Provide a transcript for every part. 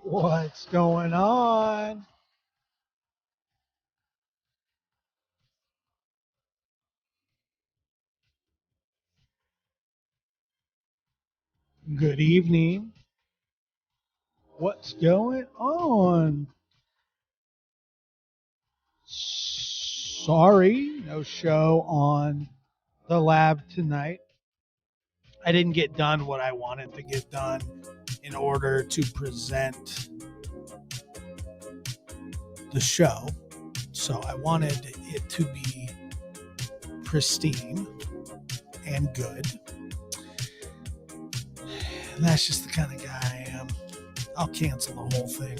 What's going on? Good evening. What's going on? Sorry, no show on the lab tonight. I didn't get done what I wanted to get done in order to present the show. So I wanted it to be pristine and good. And that's just the kind of guy I am. I'll cancel the whole thing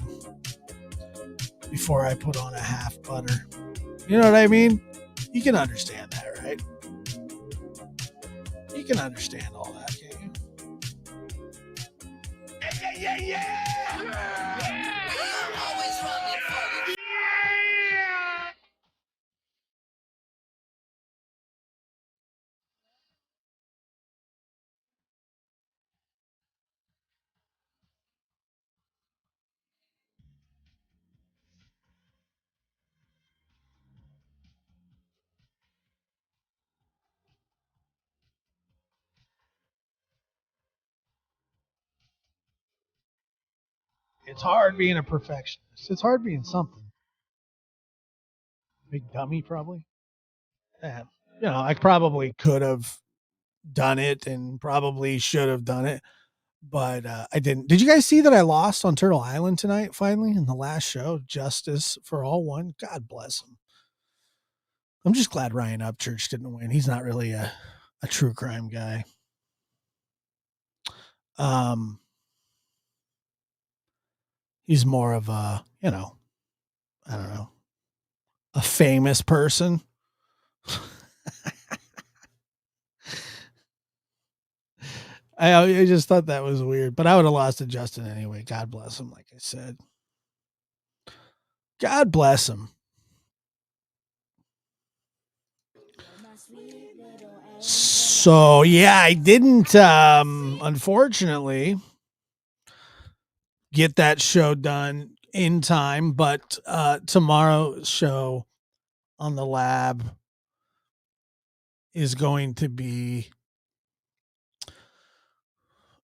before I put on a half butter. You know what I mean? You can understand that, right? You can understand all that, can't you? Yeah, yeah, yeah! It's hard being a perfectionist. It's hard being something. Big dummy, probably. Yeah. I probably could have done it and probably should have done it, but I didn't. Did you guys see that I lost on Turtle Island tonight, finally, in the last show? Justice for All won. God bless him. I'm just glad Ryan Upchurch didn't win. He's not really a true crime guy. Um, he's more of a, I don't know, a famous person. I just thought that was weird, but I would have lost to Justin anyway. God bless him, like I said. God bless him. So yeah, I didn't unfortunately get that show done in time, but tomorrow's show on the lab is going to be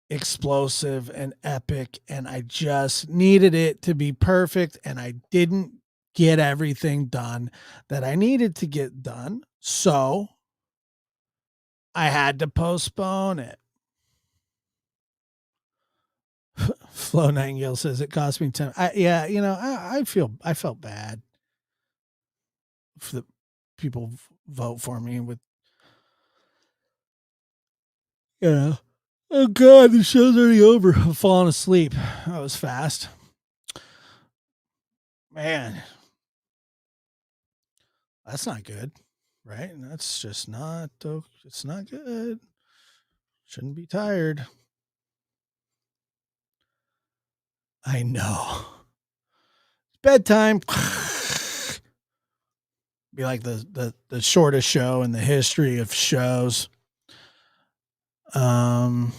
explosive and epic, and I just needed it to be perfect, and I didn't get everything done that I needed to get done, so I had to postpone it. Flo Nightingale says it cost me 10. Yeah, I felt bad for the people vote for me with, oh God, the show's already over. I'm falling asleep. That was fast. Man, that's not good, right? That's just not, it's not good. Shouldn't be tired. I know. Bedtime. Be like the shortest show in the history of shows. Um,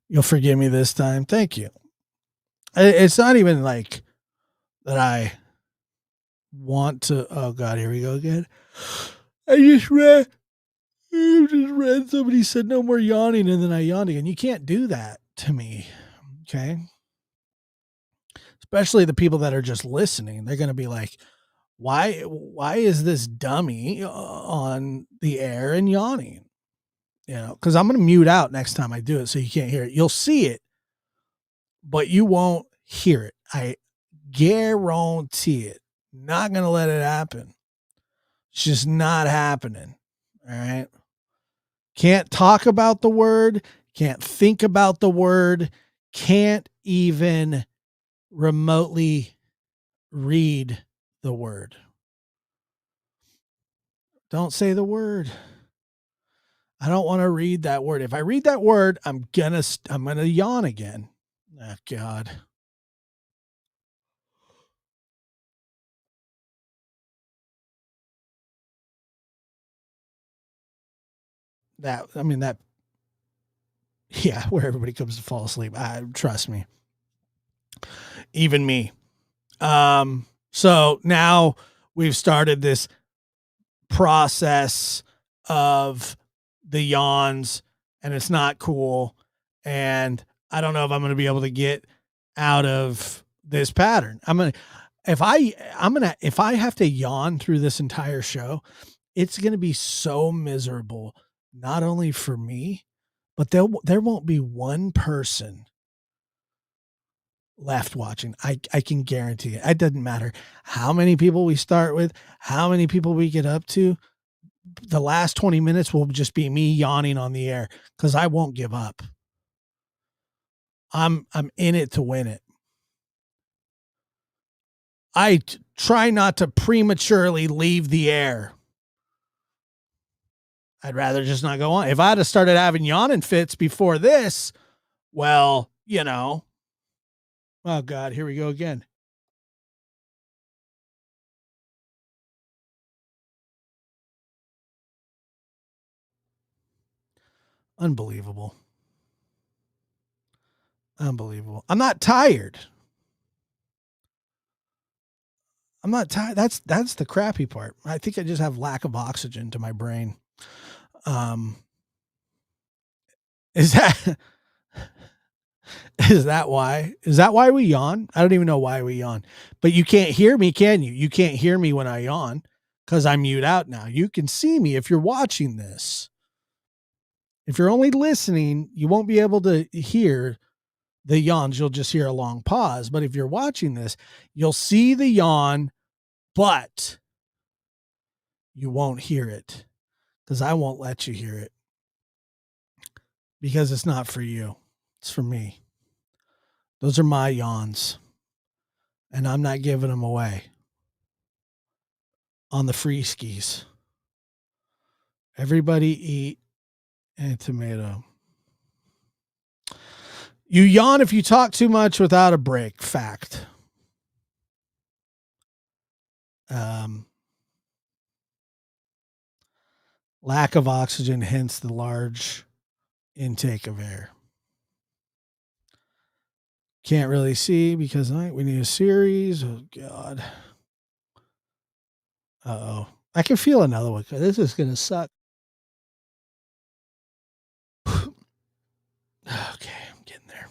you'll forgive me this time. Thank you. It's not even like that I want to. Oh God, here we go again. I just read. I just read somebody said no more yawning, and then I yawned again. You can't do that to me, okay? Especially the people that are just listening. They're going to be like, "Why is this dummy on the air and yawning?" Because I'm going to mute out next time I do it, so you can't hear it. You'll see it, but you won't hear it. I guarantee it. Not going to let it happen. It's just not happening. All right. Can't talk about the word, can't think about the word, can't even remotely read the word. Don't say the word. I don't want to read that word. If I read that word, I'm going to yawn again. Oh God. That Yeah, where everybody comes to fall asleep. Trust me. Even me. So now we've started this process of the yawns, and it's not cool. And I don't know if I'm going to be able to get out of this pattern. If I have to yawn through this entire show, it's going to be so miserable, not only for me, but there won't be one person left watching. I can guarantee it. It doesn't matter how many people we start with, how many people we get up to. The last 20 minutes will just be me yawning on the air because I won't give up. I'm in it to win it. I try not to prematurely leave the air. I'd rather just not go on. If I'd have started having yawning fits before this, well, oh God, here we go again. Unbelievable. Unbelievable. I'm not tired. I'm not tired. That's the crappy part. I think I just have lack of oxygen to my brain. Um, is that is that why? Is that why we yawn? I don't even know why we yawn. But you can't hear me, can you? You can't hear me when I yawn because I'm mute out now. You can see me if you're watching this. If you're only listening, you won't be able to hear the yawns. You'll just hear a long pause. But if you're watching this, you'll see the yawn, but you won't hear it because I won't let you hear it because it's not for you. It's for me. Those are my yawns, and I'm not giving them away on the free skis. Everybody eat a tomato. You yawn if you talk too much without a break. Fact. Lack of oxygen, hence the large intake of air. Can't really see because we need a series. Oh, God. Uh-oh. I can feel another one. This is going to suck. Okay, I'm getting there.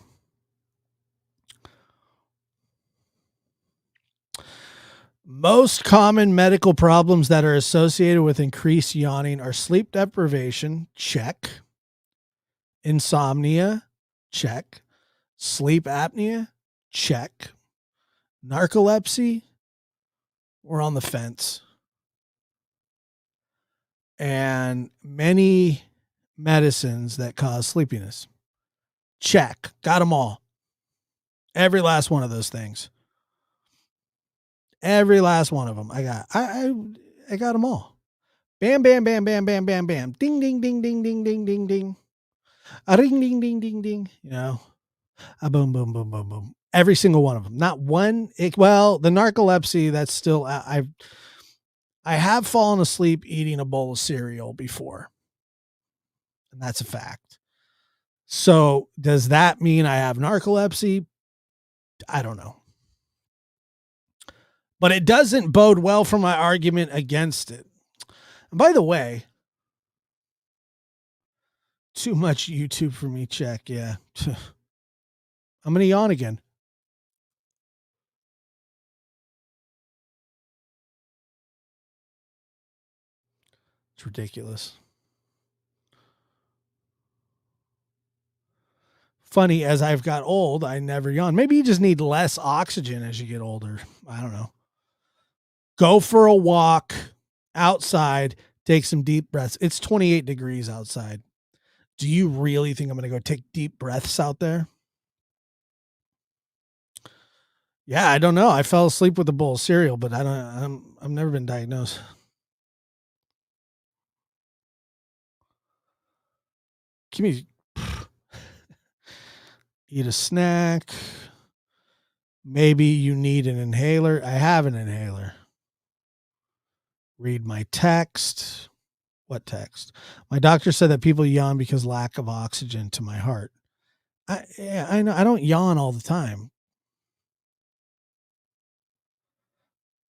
Most common medical problems that are associated with increased yawning are sleep deprivation, check. Insomnia, check. Sleep apnea, check. Narcolepsy, we're on the fence. And many medicines that cause sleepiness, check. Got them all. Every last one of those things. Every last one of them. I got them all. Bam, bam, bam, bam, bam, bam, bam. Ding, ding, ding, ding, ding, ding, ding, ding. A ring, ding, ding, ding, ding. A boom, boom, boom, boom, boom. Every single one of them. Not one. The narcolepsy, that's still, I have fallen asleep eating a bowl of cereal before. And that's a fact. So does that mean I have narcolepsy? I don't know. But it doesn't bode well for my argument against it. And by the way, too much YouTube for me, check. Yeah. I'm going to yawn again. It's ridiculous. Funny, as I've got old, I never yawn. Maybe you just need less oxygen as you get older. I don't know. Go for a walk outside, take some deep breaths. It's 28 degrees outside. Do you really think I'm going to go take deep breaths out there? Yeah, I don't know. I fell asleep with a bowl of cereal, but I've never been diagnosed. Give me eat a snack. Maybe you need an inhaler. I have an inhaler. Read my text. What text? My doctor said that people yawn because lack of oxygen to my heart. I know. I don't yawn all the time.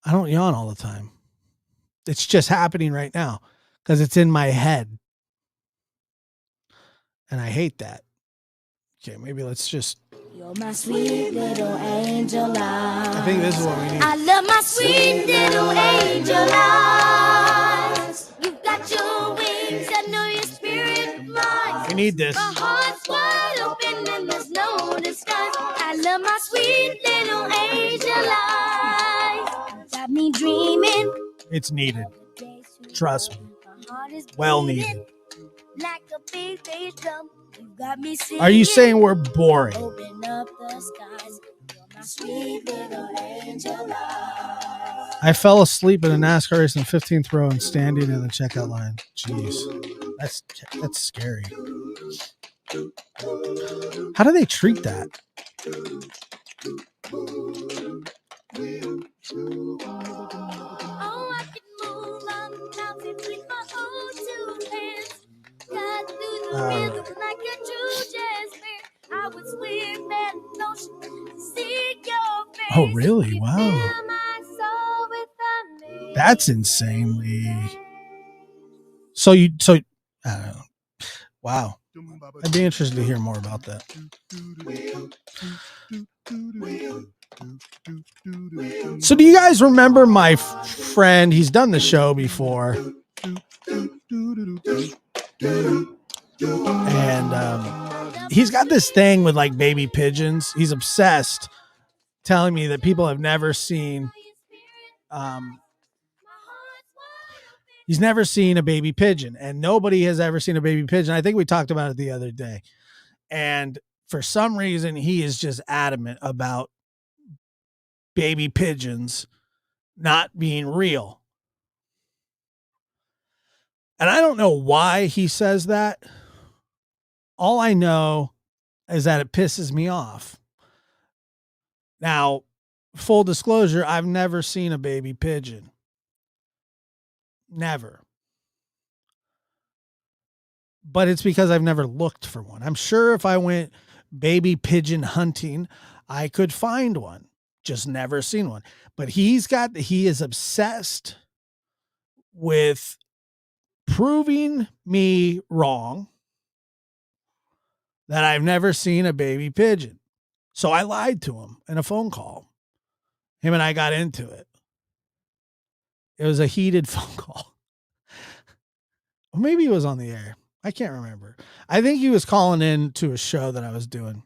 I don't yawn all the time. It's just happening right now because it's in my head. And I hate that. Okay, maybe let's just. You're my sweet little angel eyes. I think this is what we need. I love my sweet little angel eyes. You've got your wings, I know your spirit flies. We need this. My heart's wide open and there's no disguise. I love my sweet little angel eyes. Got me dreaming. It's needed. Trust me. Well needed. Like a big bass drum. You got me singing. Are you saying we're boring? Open up the skies. You're my sweet little angel eyes. I fell asleep in a NASCAR race in the 15th row and standing in the checkout line. Jeez. That's scary. How do they treat that? Oh, I can move my mountain with my own two hands. Cut through the rhythm like a true jazz band. I would swim that ocean, see your face. Oh, really? Wow. Fill my soul with thunder. That's insanely. So I don't know. Wow. I'd be interested to hear more about that. So do you guys remember my friend? He's done the show before. And he's got this thing with like baby pigeons. He's obsessed, telling me that people have never seen he's never seen a baby pigeon, and nobody has ever seen a baby pigeon. I think we talked about it the other day. And for some reason, he is just adamant about baby pigeons not being real. And I don't know why he says that. All I know is that it pisses me off. Now, full disclosure, I've never seen a baby pigeon. Never. But it's because I've never looked for one. I'm sure if I went baby pigeon hunting, I could find one. Just never seen one. But he is obsessed with proving me wrong that I've never seen a baby pigeon. So I lied to him in a phone call. Him and I got into it. It was a heated phone call. Or maybe he was on the air. I can't remember. I think he was calling in to a show that I was doing.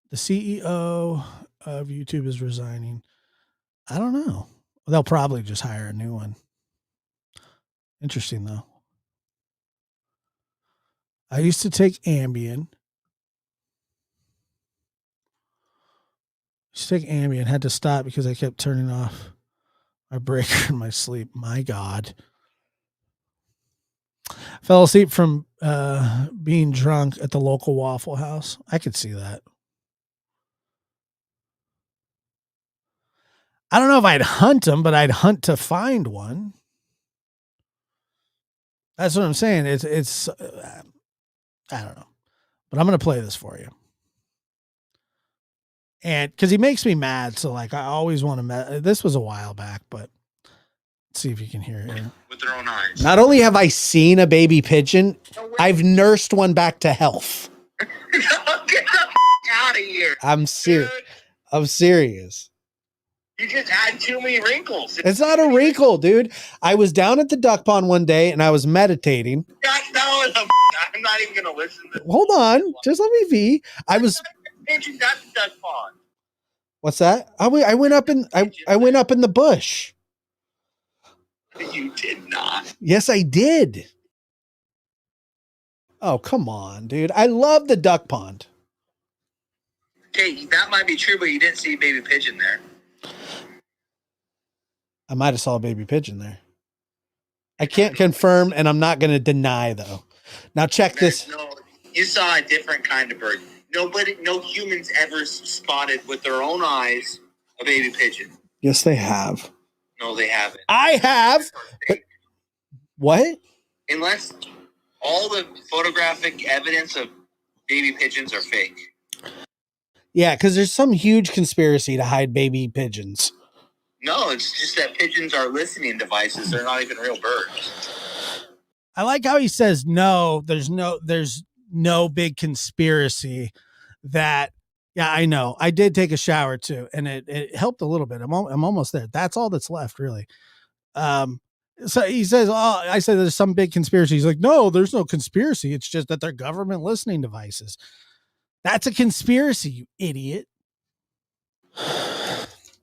The CEO of YouTube is resigning. I don't know. They'll probably just hire a new one. Interesting, though. I used to take Ambien. Had to stop because I kept turning off my breaker in my sleep. My God. Fell asleep from being drunk at the local Waffle House. I could see that. I don't know if I'd hunt them, but I'd hunt to find one. That's what I'm saying. It's I don't know, but I'm going to play this for you. And because he makes me mad. So like, I always want to, this was a while back, but let's see if you can hear it here. With their own eyes. Not only have I seen a baby pigeon, I've nursed one back to health. Get the out of here. I'm serious. I'm serious. You just add too many wrinkles. It's not a wrinkle, dude. I was down at the duck pond one day and I was meditating. I'm not even going to listen to this. Hold on. Just let me be. I was. Pigeons at the duck pond. What's that? I went up in the bush. You did not. Yes, I did. Oh, come on, dude. I love the duck pond. Okay, that might be true, but you didn't see a baby pigeon there. I might have saw a baby pigeon there. I can't confirm, and I'm not going to deny, though. Now, check this. No, you saw a different kind of bird. No humans ever spotted with their own eyes a baby pigeon. Yes, they have. No, they haven't. I have. What? Unless all the photographic evidence of baby pigeons are fake. Yeah, because there's some huge conspiracy to hide baby pigeons. No, it's just that pigeons are listening devices. They're not even real birds. I like how he says no. There's no big conspiracy. That yeah, I know. I did take a shower too, and it helped a little bit. I'm almost there. That's all that's left, really. So he says, "Oh, I said there's some big conspiracy." He's like, "No, there's no conspiracy. It's just that they're government listening devices." That's a conspiracy, you idiot.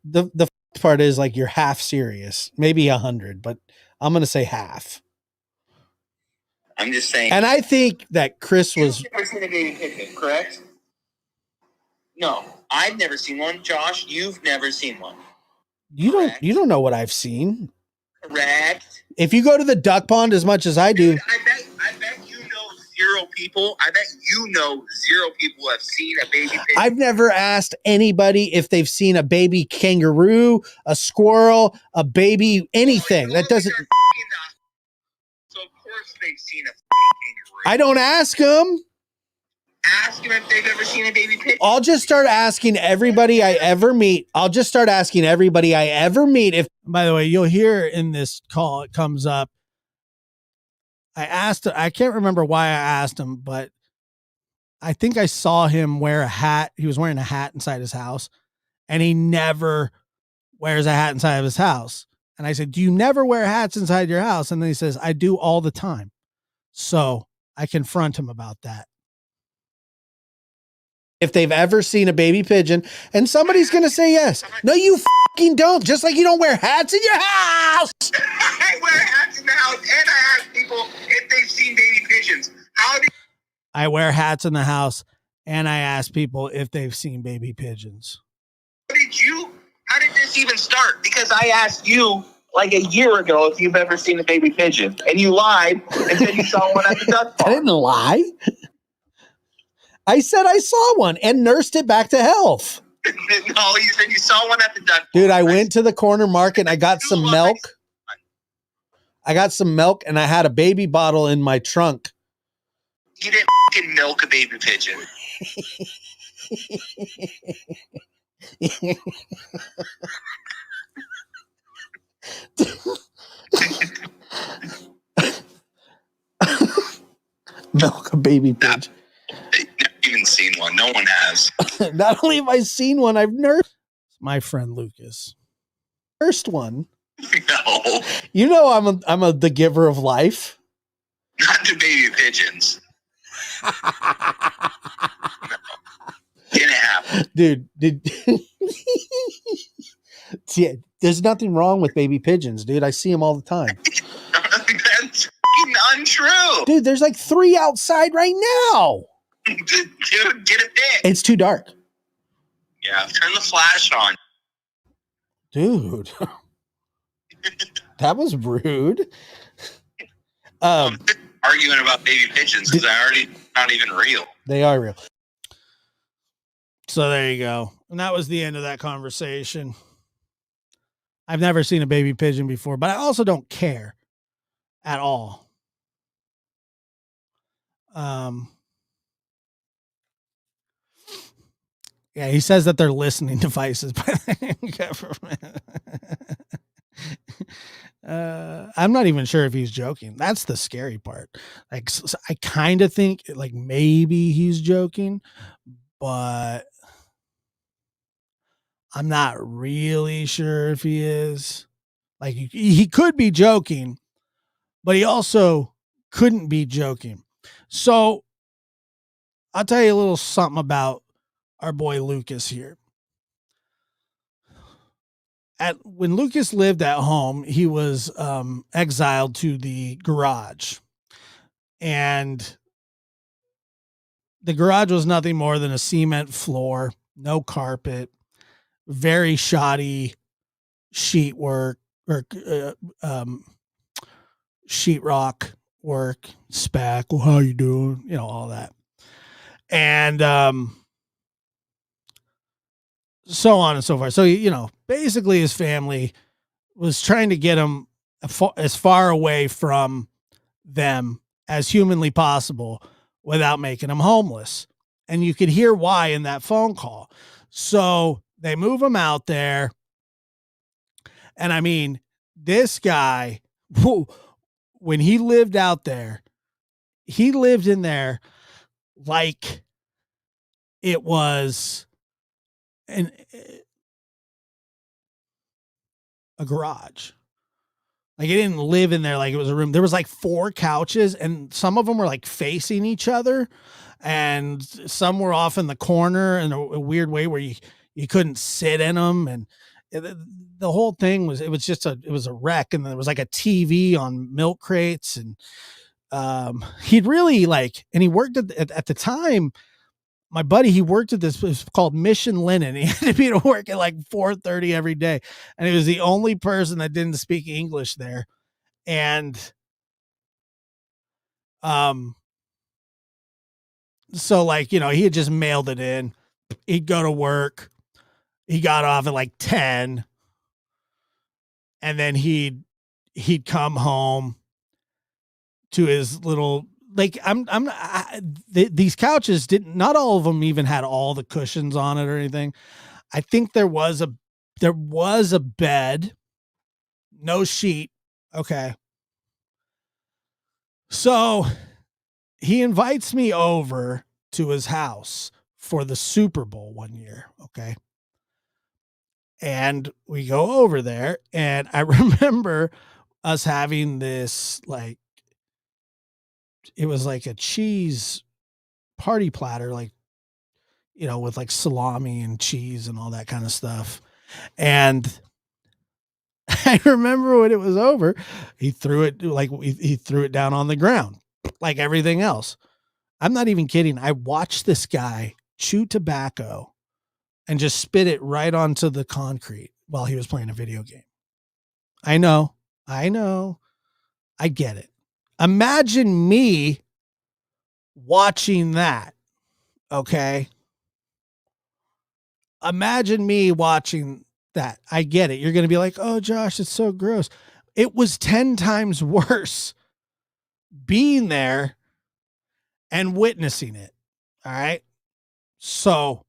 The part is like you're half serious, maybe 100, but I'm gonna say half. I'm just saying. And I think that Chris was. You've never seen a baby pigeon, correct? No, I've never seen one. Josh, you've never seen one. You don't know what I've seen. Correct. If you go to the duck pond as much as I do, dude, I bet you know zero people. I bet you know zero people have seen a baby pigeon. I've never asked anybody if they've seen a baby kangaroo, a squirrel, a baby anything. That doesn't. So of course they've seen a kangaroo. I don't ask them. Ask them if they've ever seen a baby pigeon. I'll just start asking everybody I ever meet. If, by the way, you'll hear in this call, it comes up. I can't remember why I asked him, but I think I saw him wear a hat. He was wearing a hat inside his house, and he never wears a hat inside of his house. And I said, "Do you never wear hats inside your house?" And then he says, "I do all the time." So I confront him about that. If they've ever seen a baby pigeon, and somebody's going to say yes. No, you fucking don't. Just like you don't wear hats in your house. I wear hats in the house, and I ask people if they've seen baby pigeons. I wear hats in the house, and I ask people if they've seen baby pigeons. How did this even start? Because I asked you like a year ago if you've ever seen a baby pigeon, and you lied and said you saw one at the duck pond. I didn't lie. I said I saw one and nursed it back to health. No, you said you saw one at the duck pond. Dude, I went to the corner market and I got some milk. I got some milk and I had a baby bottle in my trunk. You didn't fucking milk a baby pigeon. Milk a baby pigeon. I've never even seen one. No one has. Not only have I seen one, I've nursed my friend Lucas. First one. No. You know I'm the giver of life. Not to baby pigeons. No. Didn't happen. Dude, yeah, there's nothing wrong with baby pigeons, dude. I see them all the time. That's untrue. Dude, there's like 3 outside right now. Dude, get a bit. It's too dark. Yeah, turn the flash on. Dude. That was rude. Arguing about baby pigeons because I already not even real. They are real. So there you go. And that was the end of that conversation. I've never seen a baby pigeon before, but I also don't care at all. Yeah, he says that they're listening devices by the government. I'm not even sure if he's joking. That's the scary part. Like, so I kind of think like maybe he's joking, but I'm not really sure if he is. Like he could be joking, but he also couldn't be joking. So I'll tell you a little something about our boy Lucas here. When Lucas lived at home, he was exiled to the garage. And the garage was nothing more than a cement floor, no carpet, very shoddy sheet work or sheetrock work, spec. Well, how you doing? You know, all that. And so on and so forth. So, you know, basically his family was trying to get him as far away from them as humanly possible without making him homeless. And you could hear why in that phone call. So they move him out there. And I mean, this guy, when he lived out there, he lived in there like it was a garage. Like, he didn't live in there like it was a room. There was like 4 couches, and some of them were like facing each other, and some were off in the corner in a weird way where you couldn't sit in them. And the whole thing was, it was a wreck. And there was like a TV on milk crates, and he'd really and he worked at the time. My buddy, he worked at this, it was called Mission Linen. He had to be to work at like 4:30 every day. And he was the only person that didn't speak English there. And so he had just mailed it in. He'd go to work. He got off at like 10. And then he'd come home to his little, these couches not all of them even had all the cushions on it or anything. I think there was a bed, no sheet. Okay. So he invites me over to his house for the Super Bowl one year. Okay. And we go over there, and I remember us having this, it was like a cheese party platter, with like salami and cheese and all that kind of stuff. And I remember when it was over, he threw it he threw it down on the ground like everything else. I'm not even kidding. I watched this guy chew tobacco and just spit it right onto the concrete while he was playing a video game. I know. I get it. Imagine me watching that. Okay. Imagine me watching that. I get it. You're going to be like, oh, Josh, it's so gross. It was 10 times worse being there and witnessing it. All right. So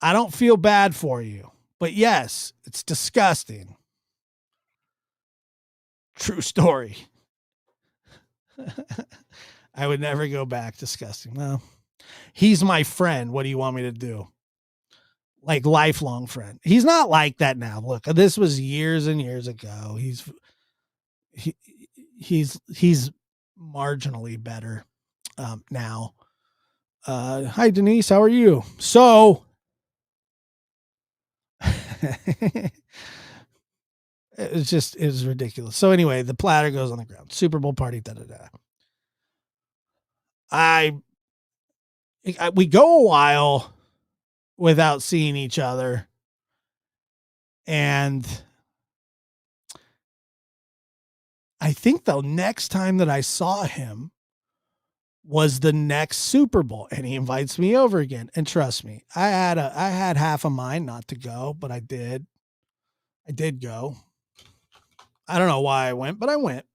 I don't feel bad for you, but yes, it's disgusting. True story. I would never go back. Disgusting. Well, he's my friend. What do you want me to do? Like, lifelong friend. He's not like that now. Look, this was years and years ago. He's marginally better now. Hi, Denise. How are you? So it was ridiculous. So anyway, the platter goes on the ground. Super Bowl party. We go a while without seeing each other, and I think the next time that I saw him was the next Super Bowl, and he invites me over again. And trust me, I had half a mind not to go, but I did go. I don't know why I went, but I went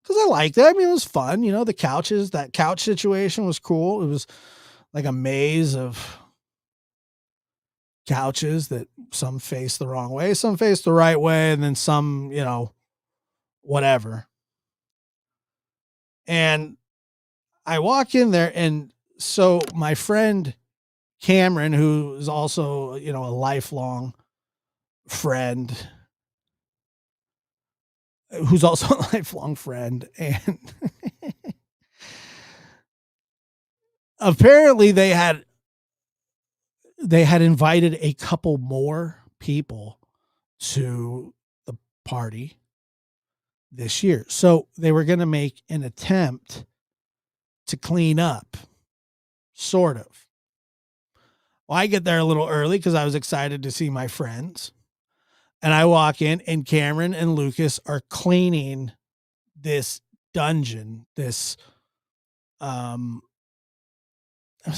because I liked it. I mean, it was fun. That couch situation was cool. It was like a maze of couches that some face the wrong way, some face the right way, and then some, whatever. And I walk in there, and so my friend Cameron, who is also, a lifelong friend, and apparently they had invited a couple more people to the party this year. So they were going to make an attempt to clean up, sort of. Well, I get there a little early because I was excited to see my friends. And I walk in, and Cameron and Lucas are cleaning this dungeon. It's not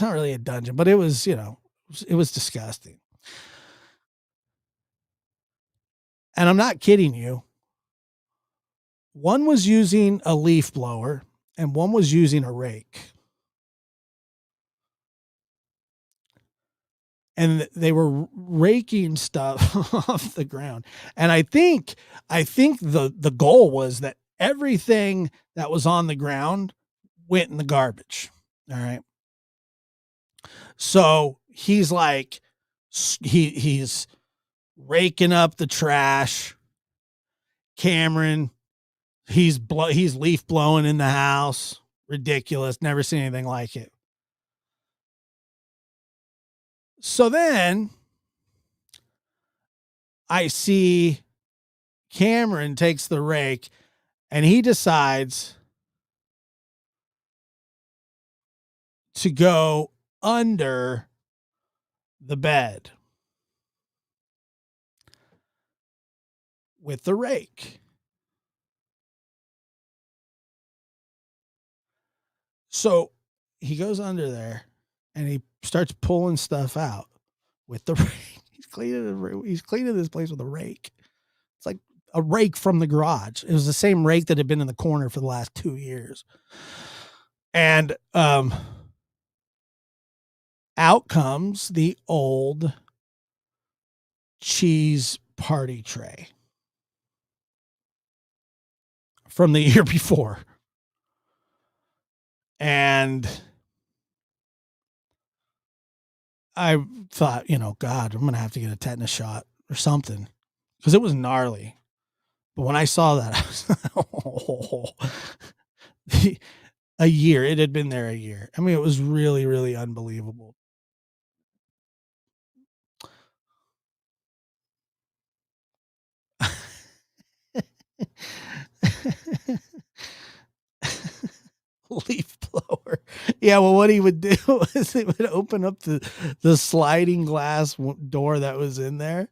really a dungeon, but it was, it was disgusting. And I'm not kidding you. One was using a leaf blower and one was using a rake. And they were raking stuff off the ground. And I think the goal was that everything that was on the ground went in the garbage. All right. So he's like, he's raking up the trash. Cameron, he's leaf blowing in the house. Ridiculous. Never seen anything like it. So then I see Cameron takes the rake and he decides to go under the bed with the rake. So he goes under there and he starts pulling stuff out with the rake. He's cleaning this place with a rake. It's like a rake from the garage. It was the same rake that had been in the corner for the last 2 years. And out comes the old cheese party tray from the year before. And I thought, God, I'm going to have to get a tetanus shot or something because it was gnarly. But when I saw that, I was a year. It had been there a year. I mean, it was really, really unbelievable. Leaf blower. Yeah, well, what he would do is he would open up the sliding glass door that was in there,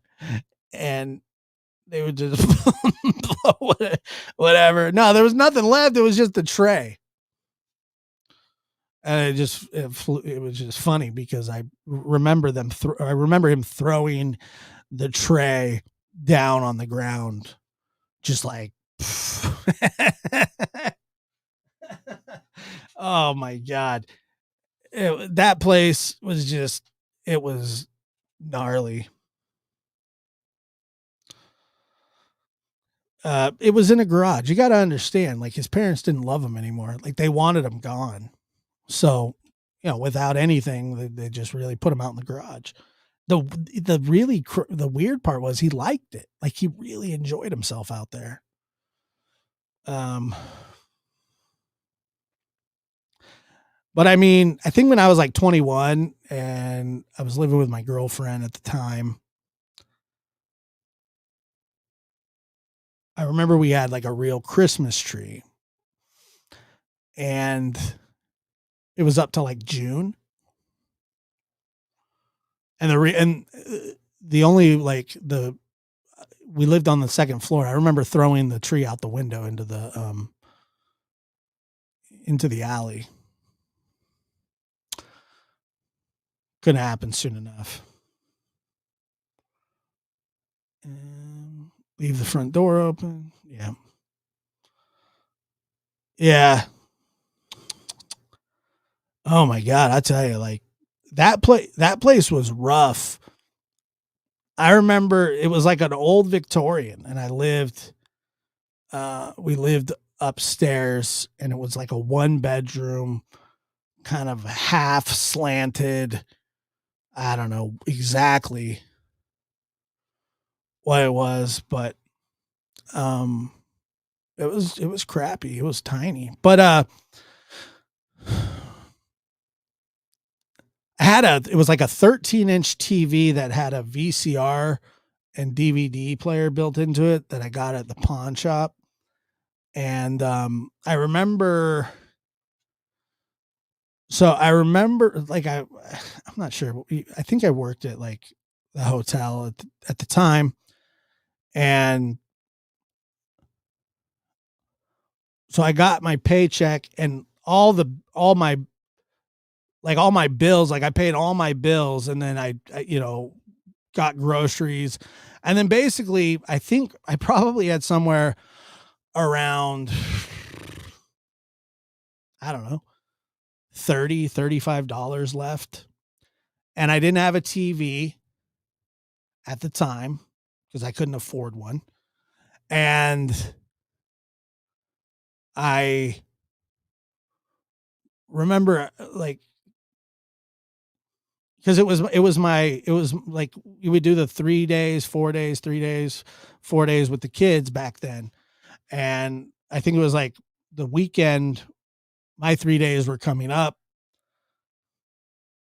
and they would just blow whatever. No, there was nothing left. It was just a tray. And it was just funny because I remember I remember him throwing the tray down on the ground, just like, oh my God. That place was it was gnarly. It was in a garage. You got to understand, like his parents didn't love him anymore. Like they wanted him gone. So, without anything, they just really put him out in the garage. The weird part was he liked it. Like he really enjoyed himself out there. But I mean, I think when I was like 21 and I was living with my girlfriend at the time, I remember we had like a real Christmas tree and it was up to like June. And we lived on the second floor. I remember throwing the tree out the window into the alley. Couldn't happen soon enough. And leave the front door open. Yeah. Yeah. Oh my God. I tell you, like that place was rough. I remember it was like an old Victorian and we lived upstairs and it was like a 1-bedroom kind of half slanted. I don't know exactly what it was, but it was crappy. It was tiny. But it was like a 13-inch TV that had a VCR and DVD player built into it that I got at the pawn shop. And I remember like I'm not sure. I think I worked at like the hotel at the time. And so I got my paycheck and all my bills, like I paid all my bills and then I got groceries. And then basically, I think I probably had somewhere around, I don't know, $35 left. And I didn't have a TV at the time because I couldn't afford one. And I remember like, because it was like you would do the 3 days, 4 days, 3 days, 4 days with the kids back then. And I think it was like the weekend, my 3 days were coming up.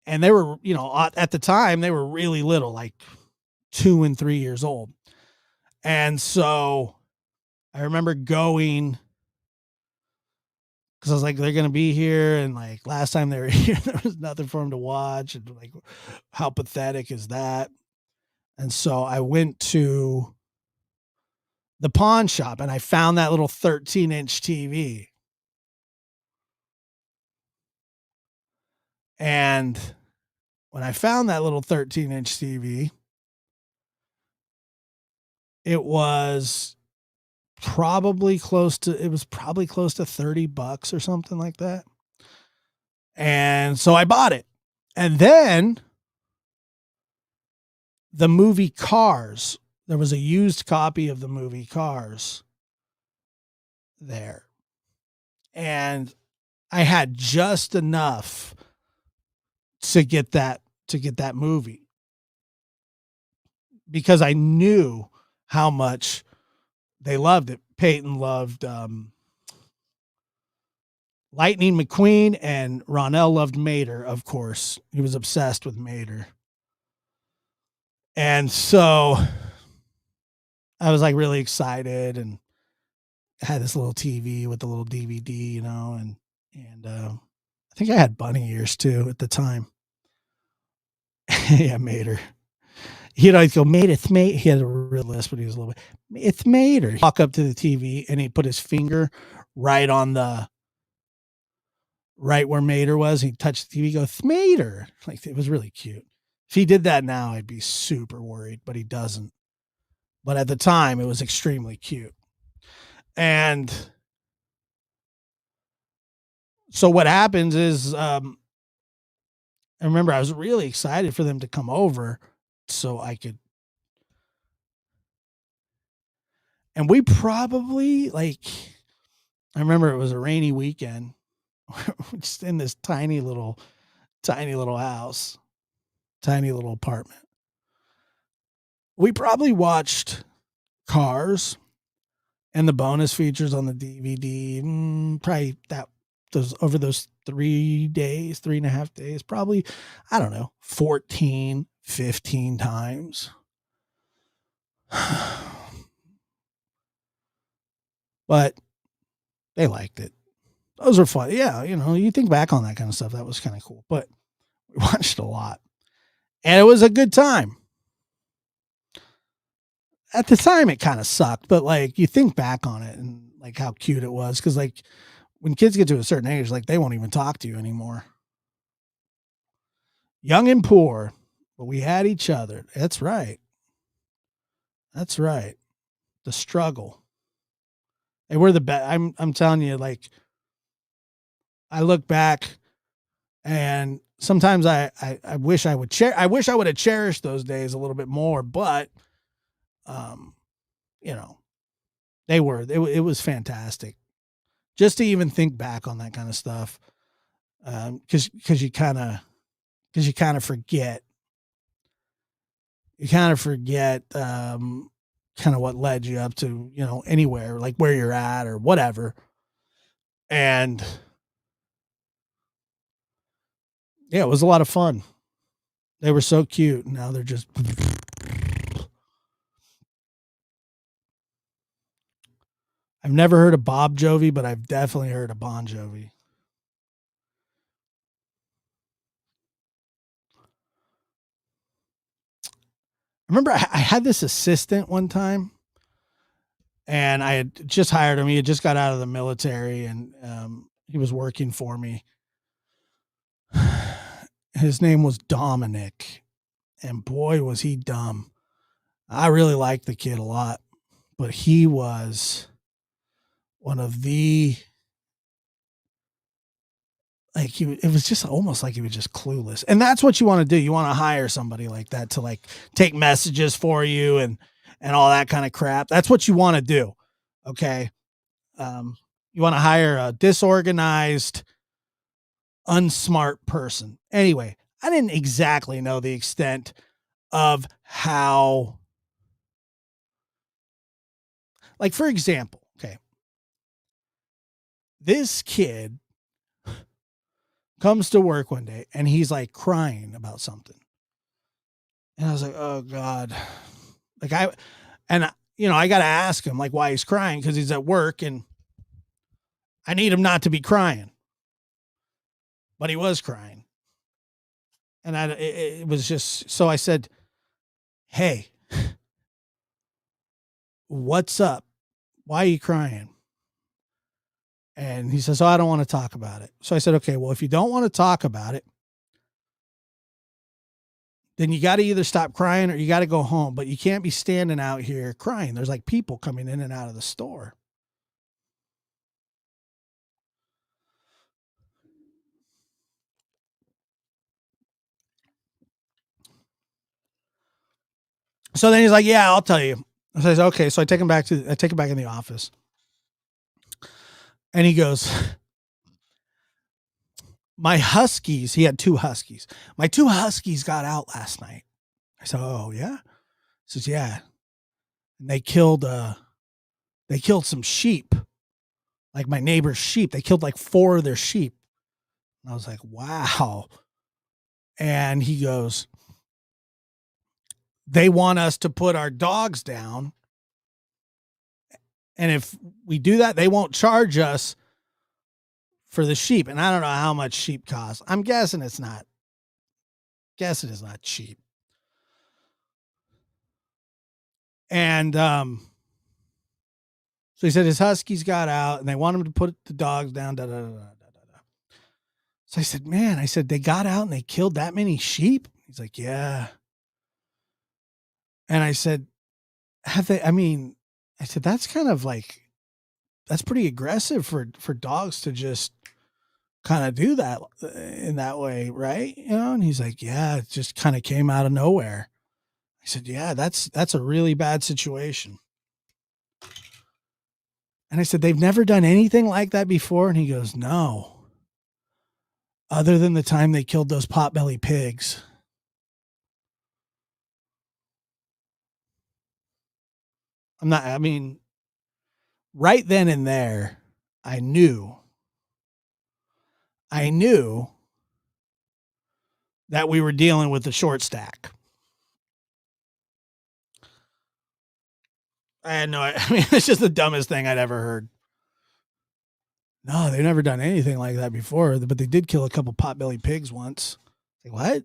And they were, at the time they were really little, like 2 and 3 years old. And so I remember going, because I was like, they're going to be here. And like last time they were here, there was nothing for them to watch. And like, how pathetic is that? And so I went to the pawn shop and I found that little 13-inch TV. And when I found that little 13-inch TV, it was probably close to $30 or something like that. And so I bought it. And then the movie Cars, there was a used copy of the movie Cars there. And I had just enough to get that movie because I knew how much they loved it. Peyton loved Lightning McQueen, and Ronell loved Mater, of course. He was obsessed with Mater. And so I was like really excited and had this little TV with the little DVD, and I think I had bunny ears too at the time. Yeah, Mater. He'd always go, mate, it's mate. He had a real list, but he was a little bit, it's Mater. He'd walk up to the TV and he put his finger right where Mater was. He'd touch the TV, go, it's Mater. Like, it was really cute. If he did that now, I'd be super worried, but he doesn't. But at the time, it was extremely cute. And so what happens is, I remember I was really excited for them to come over so I could. And we probably, like, I remember it was a rainy weekend. We're just in this tiny little house, tiny little apartment. We probably watched Cars and the bonus features on the DVD. Probably over those 3.5 days, probably, I don't know, 14, 15 times. But they liked it. Those are fun. Yeah, you think back on that kind of stuff. That was kind of cool. But we watched a lot. And it was a good time. At the time, it kind of sucked. But, like, you think back on it and, like, how cute it was. Because, like, when kids get to a certain age, like, they won't even talk to you anymore. Young and poor. But we had each other. That's right. That's right. The struggle. And we're the best. I'm telling you, like, I look back and sometimes I wish I would I wish I would have cherished those days a little bit more, but it was fantastic just to even think back on that kind of stuff. Cause you kind of forget, kind of what led you up to, anywhere, like where you're at or whatever. And yeah, it was a lot of fun. They were so cute. Now they're just. I've never heard of Bob Jovi, but I've definitely heard of Bon Jovi. I remember I had this assistant one time, and I had just hired him. He had just got out of the military, and he was working for me. His name was Dominic, and boy, was he dumb. I really liked the kid a lot, but he was one of the like it was just almost like he was just clueless. And that's what you want to do. You want to hire somebody like that to like take messages for you and all that kind of crap. That's what you want to do. Okay. You want to hire a disorganized, unsmart person. Anyway, I didn't exactly know the extent of how, like, for example, okay, this kid comes to work one day and he's like crying about something. And I was like, oh God. Like I got to ask him like why he's crying because he's at work and I need him not to be crying. But he was crying. And it was just, so I said, hey, what's up? Why are you crying? And he says, oh, I don't want to talk about it. So I said, okay, well, if you don't want to talk about it, then you got to either stop crying or you got to go home. But you can't be standing out here crying. There's like people coming in and out of the store. So then he's like, yeah, I'll tell you. I says, okay. So I take him back in the office. And he goes, my Huskies, he had 2 Huskies. My 2 Huskies got out last night. I said, oh yeah? He says, yeah. And they killed some sheep. Like my neighbor's sheep. They killed like 4 of their sheep. And I was like, wow. And he goes, they want us to put our dogs down. And if we do that, they won't charge us for the sheep. And I don't know how much sheep costs. I'm guessing it's not. Guessing it's not cheap. And so he said his Huskies got out and they want him to put the dogs down. Da, da, da, da, da. So I said, man, they got out and they killed that many sheep? He's like, yeah. And I said, have they, I said, that's kind of like, that's pretty aggressive for dogs to just kind of do that in that way, right? You know? And he's like, yeah, it just kind of came out of nowhere. I said, yeah, that's a really bad situation. And I said, they've never done anything like that before. And he goes, no, other than the time they killed those potbelly pigs. Right then and there, I knew that we were dealing with the short stack. It's just the dumbest thing I'd ever heard. No, they've never done anything like that before, but they did kill a couple potbelly pigs once. Like, what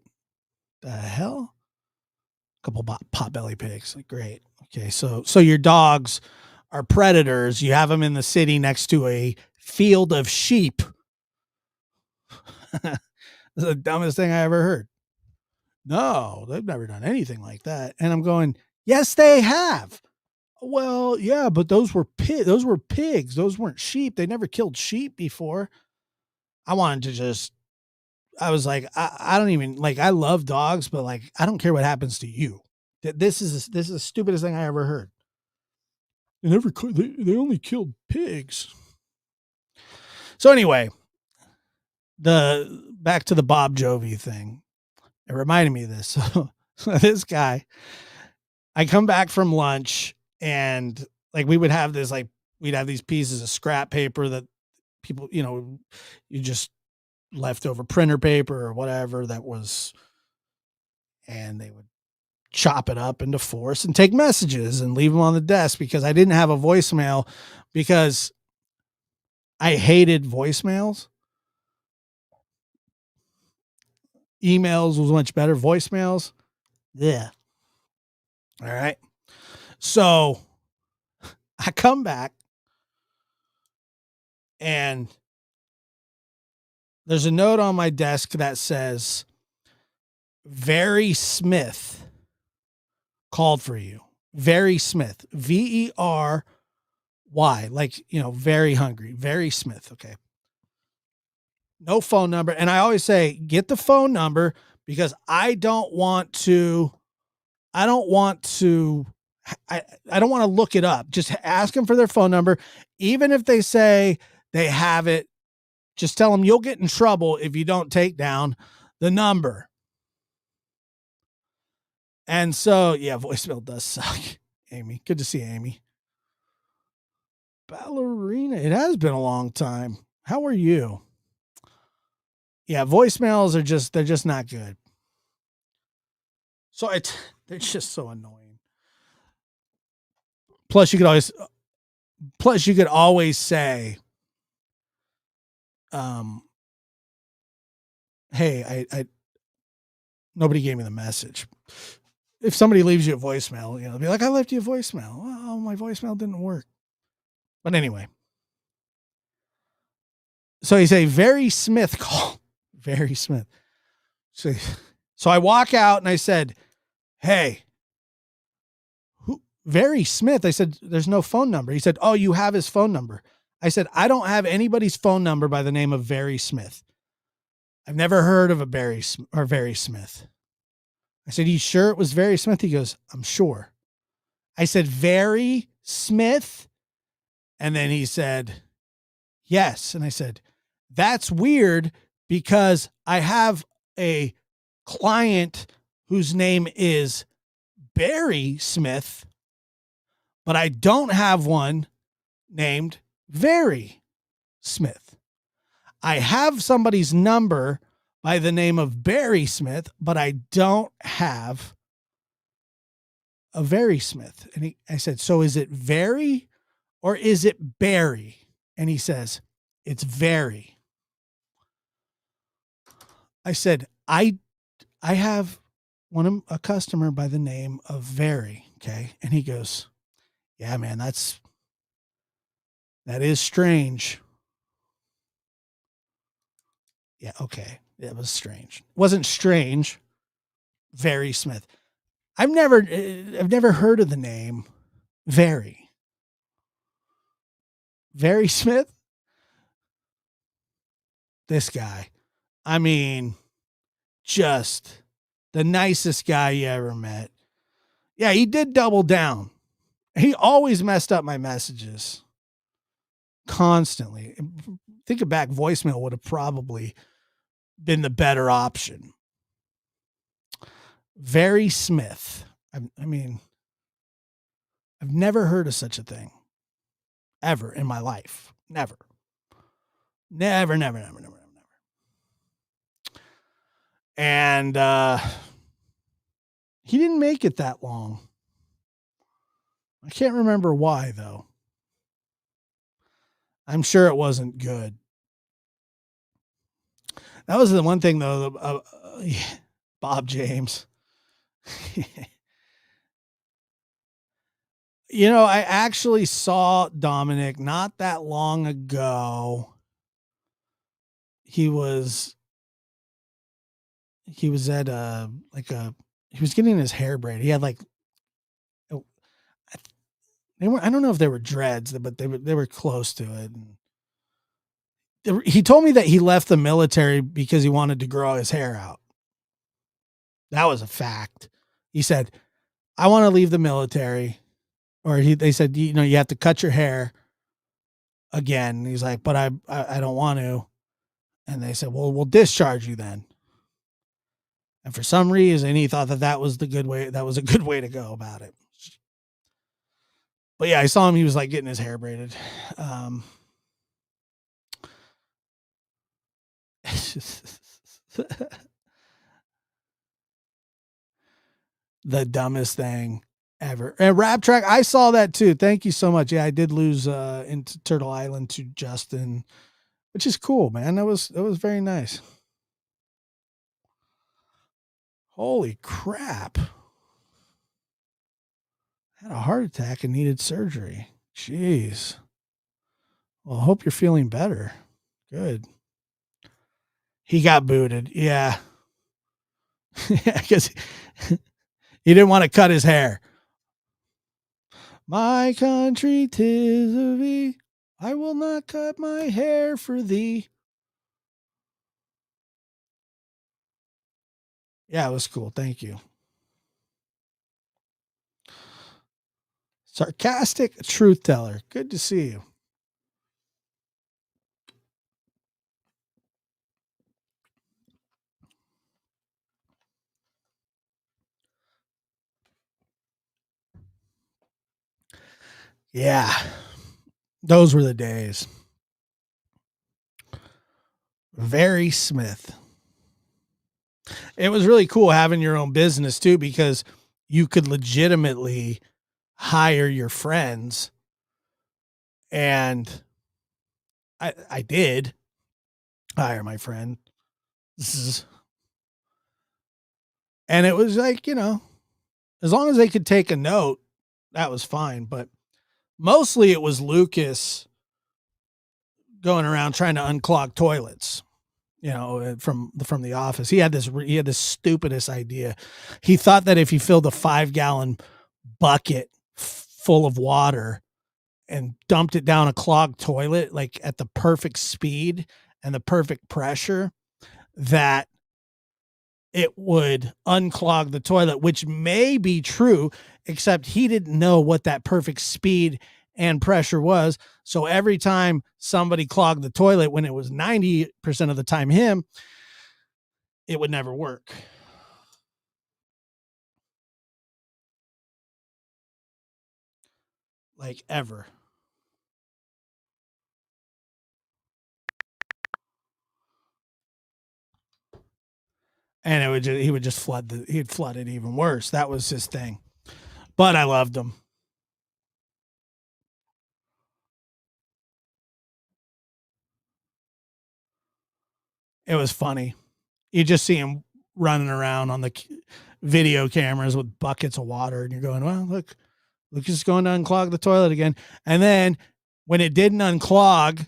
the hell? A couple potbelly pigs. Like, great. Okay, so your dogs are predators. You have them in the city next to a field of sheep. That's the dumbest thing I ever heard. No, they've never done anything like that. And I'm going, yes, they have. Well, yeah, but those were pigs. Those weren't sheep. They never killed sheep before. I was like, I don't even like, I love dogs, but like, I don't care what happens to you. This is the stupidest thing I ever heard. They only killed pigs. So anyway, back to the Bob Jovi thing. It reminded me of this. So this guy, I come back from lunch and like we'd have these pieces of scrap paper that people, you just leftover printer paper or whatever and they would chop it up into force and take messages and leave them on the desk because I didn't have a voicemail because I hated voicemails. Emails was much better. Voicemails. Yeah. All right. So I come back and there's a note on my desk that says, Very Smith called for you. Very Smith, Very, like, very hungry, Very Smith. Okay. No phone number. And I always say, get the phone number because I don't want to I don't want to look it up. Just ask them for their phone number. Even if they say they have it, just tell them you'll get in trouble if you don't take down the number. And so, yeah, voicemail does suck. Amy, good to see Amy. Ballerina, it has been a long time. How are you? Yeah, voicemails they're just not good. So they're just so annoying. Plus you could always say, hey, I nobody gave me the message. If somebody leaves you a voicemail, they'll be like, I left you a voicemail. Oh, my voicemail didn't work. But anyway. So he's a Very Smith call. Very Smith. So I walk out and I said, hey, who? Very Smith. I said, there's no phone number. He said, oh, you have his phone number. I said, I don't have anybody's phone number by the name of Very Smith. I've never heard of a Very Smith. I said, you sure it was Very Smith? He goes, I'm sure. I said, Very Smith? And then he said, yes. And I said, that's weird because I have a client whose name is Barry Smith, but I don't have one named Very Smith. I have somebody's number by the name of Barry Smith, but I don't have a Very Smith. And I said, so is it Very or is it Barry? And he says, it's Very. I said, I have a customer by the name of Very. Okay. And he goes, yeah, man, that is strange. Yeah. Okay. It was strange. It wasn't strange. Very Smith. I've never heard of the name Very. Very Smith. This guy. I mean, just the nicest guy you ever met. Yeah, he did double down. He always messed up my messages. Constantly. Thinking back, voicemail would have probably been the better option. Very Smith. I mean, I've never heard of such a thing. Ever in my life. Never. Never. And he didn't make it that long. I can't remember why, though. I'm sure it wasn't good. That was the one thing, though. Bob James. I actually saw Dominic not that long ago. He was at he was getting his hair braided. He had I don't know if they were dreads, but they were close to it. And he told me that he left the military because he wanted to grow his hair out. That was a fact. He said, I want to leave the military. Or they said, you have to cut your hair again. And he's like, but I don't want to. And they said, well, we'll discharge you then. And for some reason, he thought that was the good way. That was a good way to go about it. But yeah, I saw him. He was getting his hair braided. The dumbest thing ever. And Rap Track, I saw that too. Thank you so much. Yeah, I did lose into Turtle Island to Justin, which is cool, man. That was very nice. Holy crap. Had a heart attack and needed surgery. Jeez. Well, I hope you're feeling better. Good. He got booted. Yeah. Yeah, because he didn't want to cut his hair. My country, 'tis of thee. I will not cut my hair for thee. Yeah, it was cool. Thank you. Sarcastic truth teller. Good to see you. Yeah. Those were the days. Very Smith. It was really cool having your own business too, because you could legitimately hire your friends. And I did hire my friend. And it was like, you know, as long as they could take a note, that was fine. But mostly it was Lucas going around trying to unclog toilets, you know, from the office. He had this stupidest idea. He thought that if he filled a 5-gallon bucket full of water and dumped it down a clogged toilet, like at the perfect speed and the perfect pressure, that it would unclog the toilet, which may be true, except he didn't know what that perfect speed and pressure was. So every time somebody clogged the toilet, when it was 90% of the time him, it would never work. Like ever. And he would just he'd flood it even worse. That was his thing. But I loved him. It was funny. You just see him running around on the video cameras with buckets of water, and you're going, well, look, Lucas is going to unclog the toilet again. And then when it didn't unclog,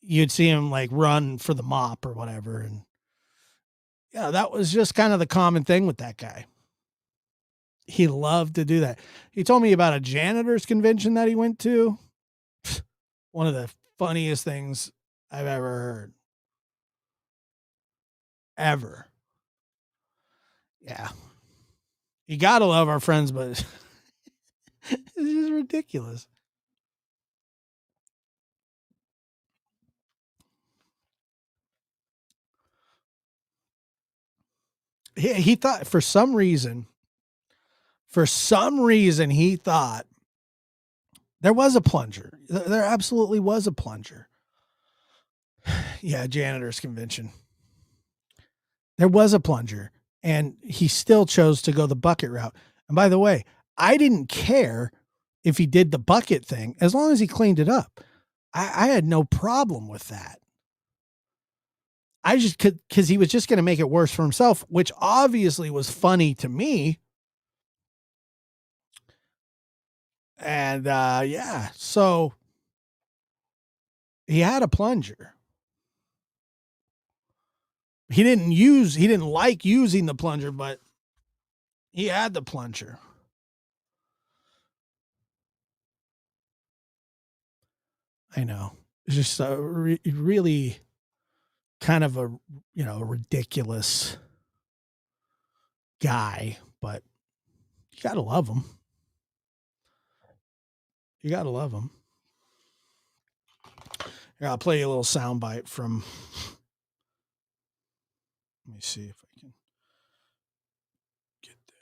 you'd see him like run for the mop or whatever. And yeah, that was just kind of the common thing with that guy. He loved to do that. He told me about a janitor's convention that he went to. One of the funniest things I've ever heard. Ever. Yeah. You got to love our friends, but it's just ridiculous. He thought for some reason, he thought there was a plunger. There absolutely was a plunger. Yeah, janitor's convention. There was a plunger, and he still chose to go the bucket route. And by the way, I didn't care if he did the bucket thing as long as he cleaned it up. I had no problem with that. I just could, because he was just going to make it worse for himself, which obviously was funny to me. And yeah, so he had a plunger. He didn't like using the plunger, but he had the plunger. I know. It's just really kind of a, you know, ridiculous guy, but you got to love him. You got to love him. Here, I'll play you a little soundbite from, let me see if I can get there.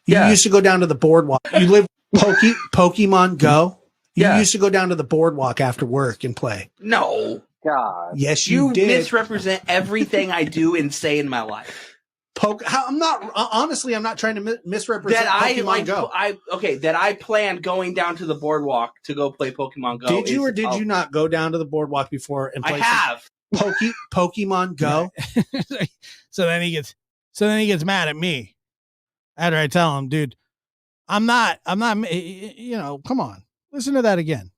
You used to go down to the boardwalk. You live Pokemon Go. You used to go down to the boardwalk after work and play. No. God. Yes, you did. Misrepresent everything I do and say in my life. I'm not trying to misrepresent Pokemon Go. That I planned going down to the boardwalk to go play Pokemon Go. Did you or did you not go down to the boardwalk before and play? I have. Pokemon Go. So then he gets mad at me after I tell him, dude, I'm not, you know, come on. Listen to that again.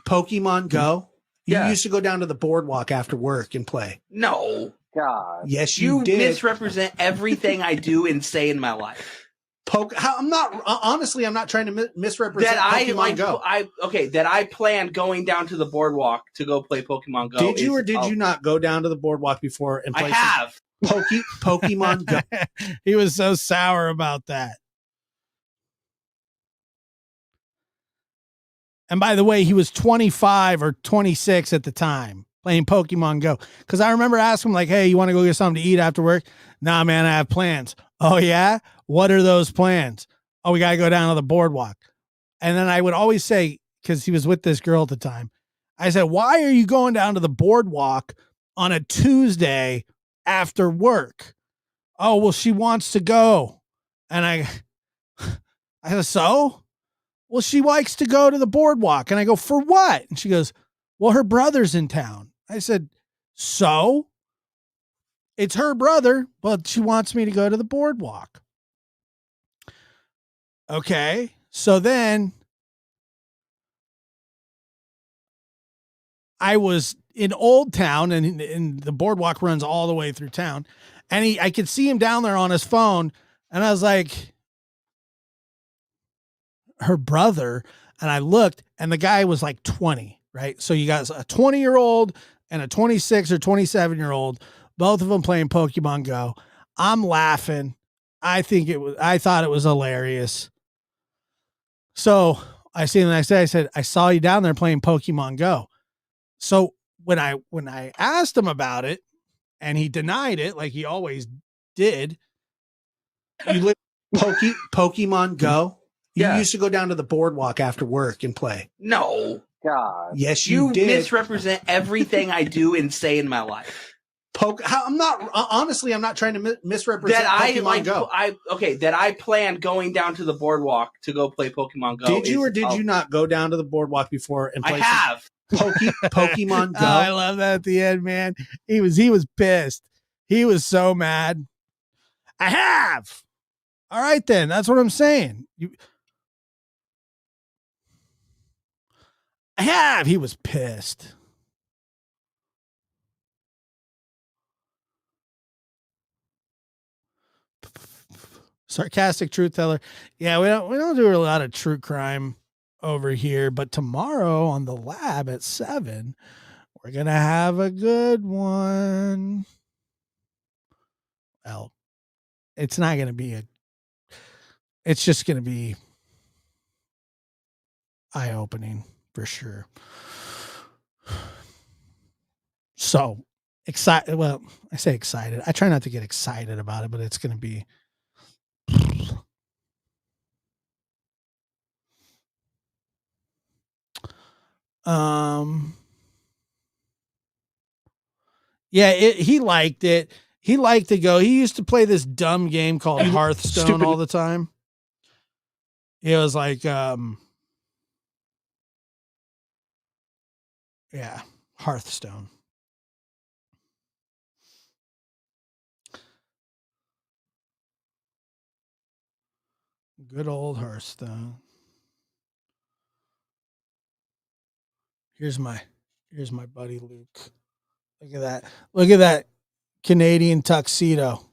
Pokemon Go. You Yeah. used to go down to the boardwalk after work and play. No. God. Yes, You you did. misrepresent everything I do and say in my life. I'm not honestly. I'm not trying to misrepresent That I Pokemon like. Go. That I planned going down to the boardwalk to go play Pokemon Go. Did you or did you not go down to the boardwalk before and play? I have. Pokemon Go. He was so sour about that. And by the way, he was 25 or 26 at the time playing Pokemon Go. Because I remember asking him, like, hey, you want to go get something to eat after work? Nah, man, I have plans. Oh, yeah? What are those plans? Oh, we got to go down to the boardwalk. And then I would always say, because he was with this girl at the time, I said, why are you going down to the boardwalk on a Tuesday after work? Oh, well, she wants to go. And I said, so? Well, she likes to go to the boardwalk. And I go, for what? And she goes, well, her brother's in town. I said, so? It's her brother, but she wants me to go to the boardwalk. Okay. So then I was in Old Town, and the boardwalk runs all the way through town. And I could see him down there on his phone. And I was like, her brother. And I looked, and the guy was like 20, right? So you got a 20-year-old and a 26 or 27-year-old, both of them playing Pokemon Go. I'm laughing. I thought it was hilarious. So I see him the next day. I said, I saw you down there playing Pokemon Go. So when I asked him about it, and he denied it like he always did. You live Pokemon Go. You Yeah. used to go down to the boardwalk after work and play. No. God. Yes, You you did. misrepresent everything I do and say in my life. I'm not honestly. I'm not trying to misrepresent That I Pokemon like. Go. That I planned going down to the boardwalk to go play Pokemon Go. Did you or did you not go down to the boardwalk before and play? I have. Pokemon Go. Oh, I love that at the end, man. He was pissed. He was so mad. I have. All right, then. That's what I'm saying. I have. He was pissed. Sarcastic truth teller. Yeah, we don't do a lot of true crime over here, but tomorrow on the lab at 7, we're gonna have a good one. Well, it's not gonna be it's just gonna be eye-opening for sure. So excited. Well, I say excited. I try not to get excited about it, but it's gonna be yeah, he liked it. He liked to go. He used to play this dumb game called Hearthstone all the time. It was like yeah, Hearthstone. Good old Hearthstone. Here's my buddy Luke. Look at that. Look at that Canadian tuxedo.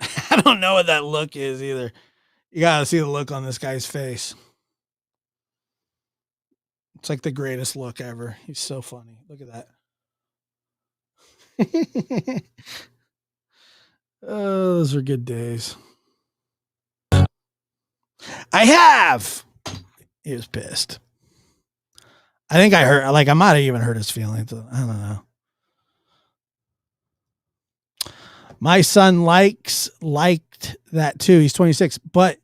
I don't know what that look is either. You gotta see the look on this guy's face. It's like the greatest look ever. He's so funny. Look at that. Oh, those are good days. I have. He was pissed. I think I heard, like, I might have even hurt his feelings. I don't know. My son liked that too. He's 26, but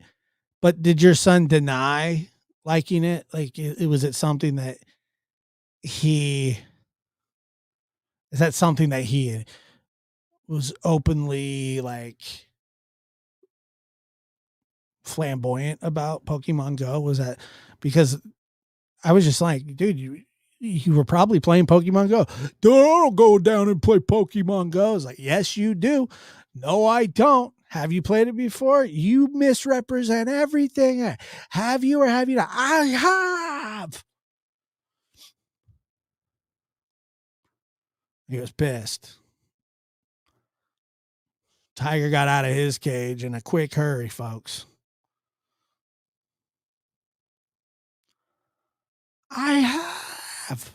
did your son deny liking it? Like, was it something that he was openly like flamboyant about Pokemon Go? Was that because I was just like, dude, you were probably playing Pokemon Go. Dude, I don't go down and play Pokemon Go. It's like, yes, you do. No, I don't. Have you played it before? You misrepresent everything. Have you or have you not? I have. He was pissed. Tiger got out of his cage in a quick hurry, folks. I have.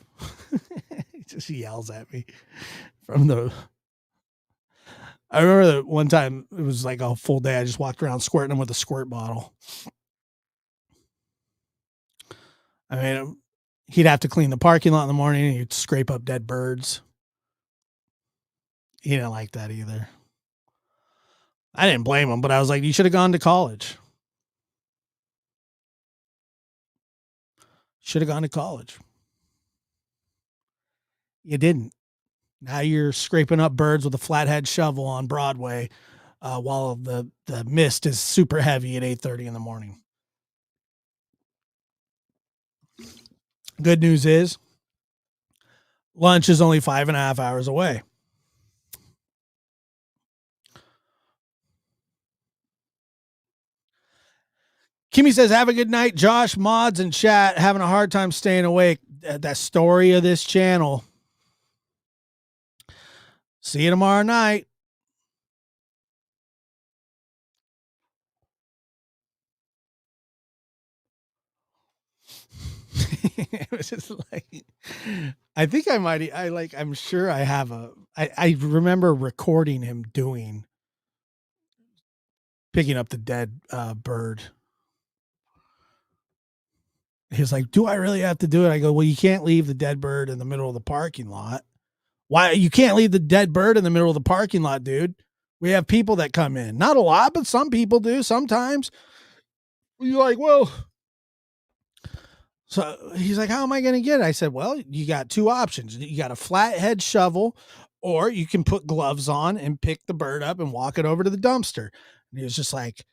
He just yells at me from the. I remember that one time it was like a full day. I just walked around squirting him with a squirt bottle. I mean, he'd have to clean the parking lot in the morning and he'd scrape up dead birds. He didn't like that either. I didn't blame him, but I was like, you should have gone to college. Should have gone to college. You didn't. Now you're scraping up birds with a flathead shovel on Broadway while the mist is super heavy at 8:30 in the morning. Good news is lunch is only 5.5 hours away. Kimmy says, have a good night. Josh, mods, and chat having a hard time staying awake. That story of this channel. See you tomorrow night. It was just like, I think I might, I'm sure I have I remember recording him picking up the dead bird. He was like, do I really have to do it? I go, well, you can't leave the dead bird in the middle of the parking lot. Why? You can't leave the dead bird in the middle of the parking lot, dude. We have people that come in. Not a lot, but some people do sometimes. You're like, well. So he's like, how am I going to get it? I said, well, you got two options. You got a flathead shovel, or you can put gloves on and pick the bird up and walk it over to the dumpster. And he was just like,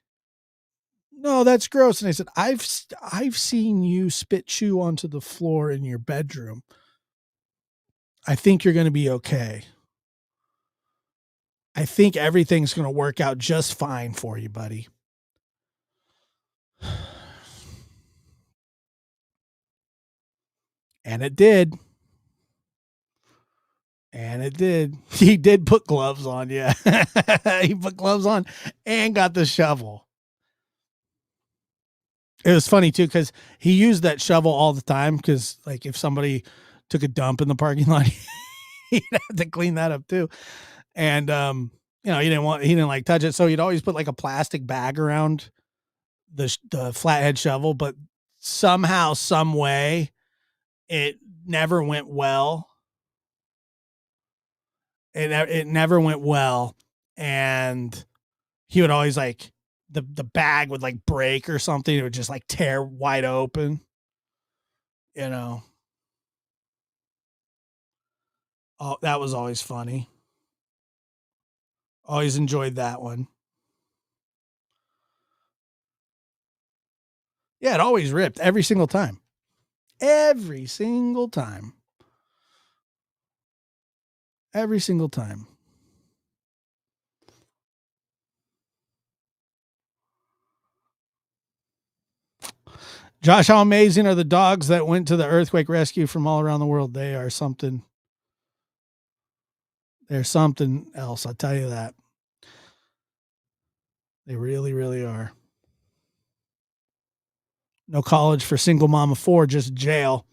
no, that's gross. And I said, I've seen you spit chew onto the floor in your bedroom. I think you're going to be okay. I think everything's going to work out just fine for you, buddy. And it did. And it did. He did put gloves on. Yeah. He put gloves on and got the shovel. It was funny too, because he used that shovel all the time. Because like if somebody took a dump in the parking lot, he'd have to clean that up too. And he didn't like touch it. So he'd always put like a plastic bag around the flathead shovel, but somehow, some way, it never went well. It never went well. And he would always like the bag would like break or something. It would just like tear wide open, Oh, that was always funny. Always enjoyed that one. Yeah, it always ripped every single time. Every single time. Every single time. Josh, how amazing are the dogs that went to the earthquake rescue from all around the world? They are something. They're something else. I'll tell you that. They really, really are. No college for single mom of four, just jail.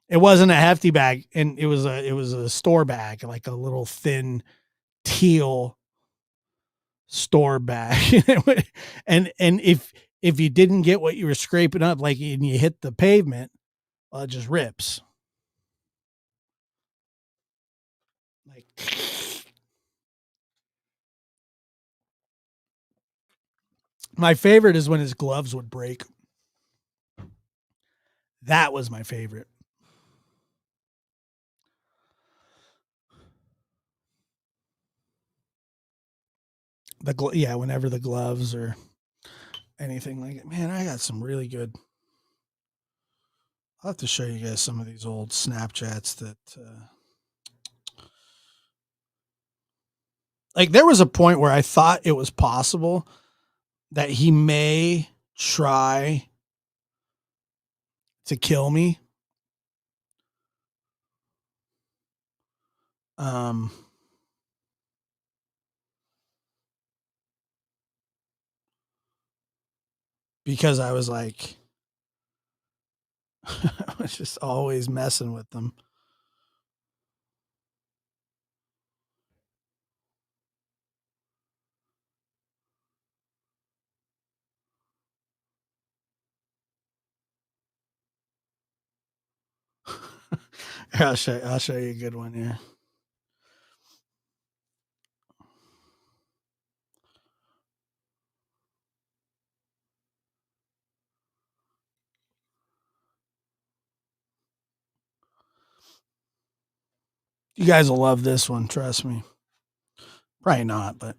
It wasn't a hefty bag, and it was a store bag, like a little thin teal store bag. and if you didn't get what you were scraping up, like and you hit the pavement, well, it just rips. Like my favorite is when his gloves would break. That was my favorite. Whenever the gloves or anything like it. Man, I got some really good. I'll have to show you guys some of these old Snapchats that, like, there was a point where I thought it was possible that he may try to kill me. Because I was like, I was just always messing with them. Here, I'll show you a good one here. You guys will love this one, trust me. Probably not, but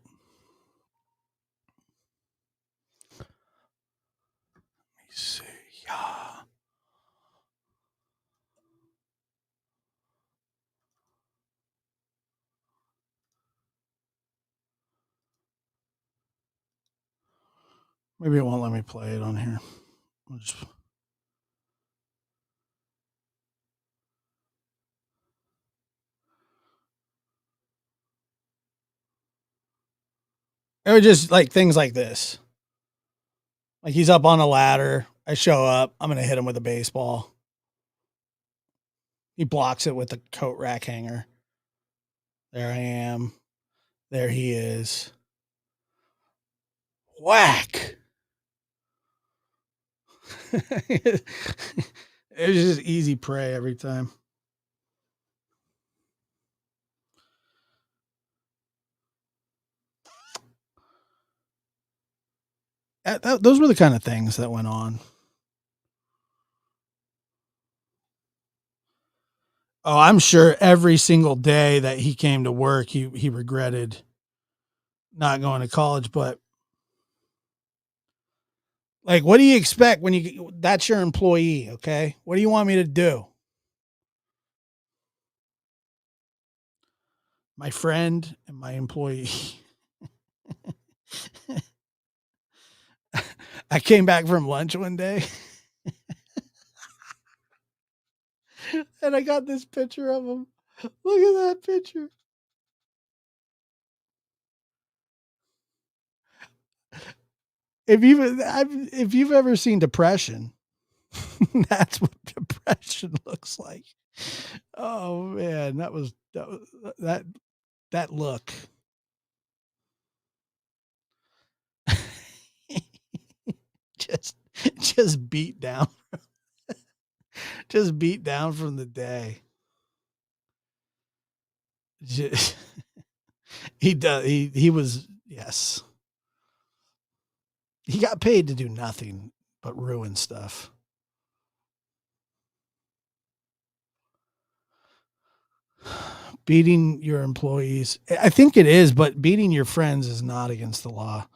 let me see. Yeah. Maybe it won't let me play it on here. I'll just... It was just like things like this. Like he's up on a ladder. I show up. I'm going to hit him with a baseball. He blocks it with the coat rack hanger. There I am. There he is. Whack. It was just easy prey every time. Those were the kind of things that went on. Oh, I'm sure every single day that he came to work, he regretted not going to college. But like, what do you expect when that's your employee? Okay, what do you want me to do? My friend and my employee. I came back from lunch one day and I got this picture of him. Look at that picture. If you've ever seen depression, that's what depression looks like. Oh man, that look. just beat down. Just beat down from the day. He was, yes. He got paid to do nothing but ruin stuff. Beating your employees, I think it is, but beating your friends is not against the law.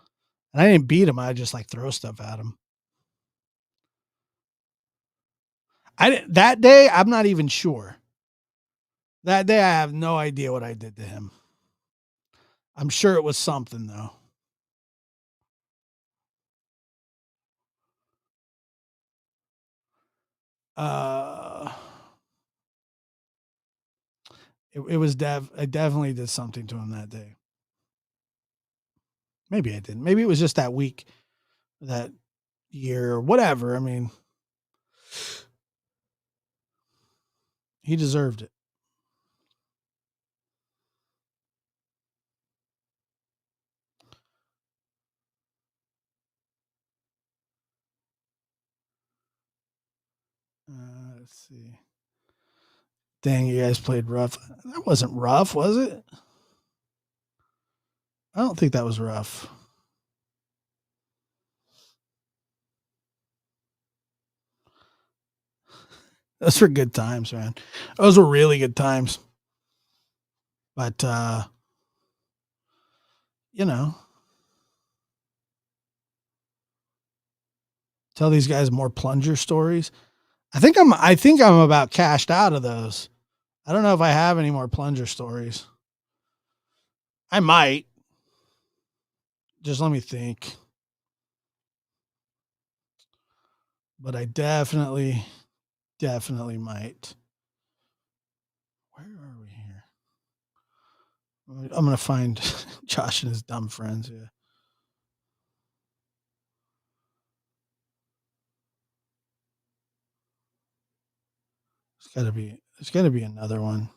And I didn't beat him. I just like throw stuff at him. That day, I'm not even sure. That day, I have no idea what I did to him. I'm sure it was something though. It was I definitely did something to him that day. Maybe I didn't. Maybe it was just that week, that year, or whatever. I mean, he deserved it. Let's see. Dang, you guys played rough. That wasn't rough, was it? I don't think that was rough. Those were good times, man. Those were really good times. But you know, tell these guys more plunger stories. I think I'm about cashed out of those. I don't know if I have any more plunger stories. I might. Just let me think. But I definitely might. Where are we here? I'm gonna find Josh and his dumb friends. Yeah. There's gotta be another one.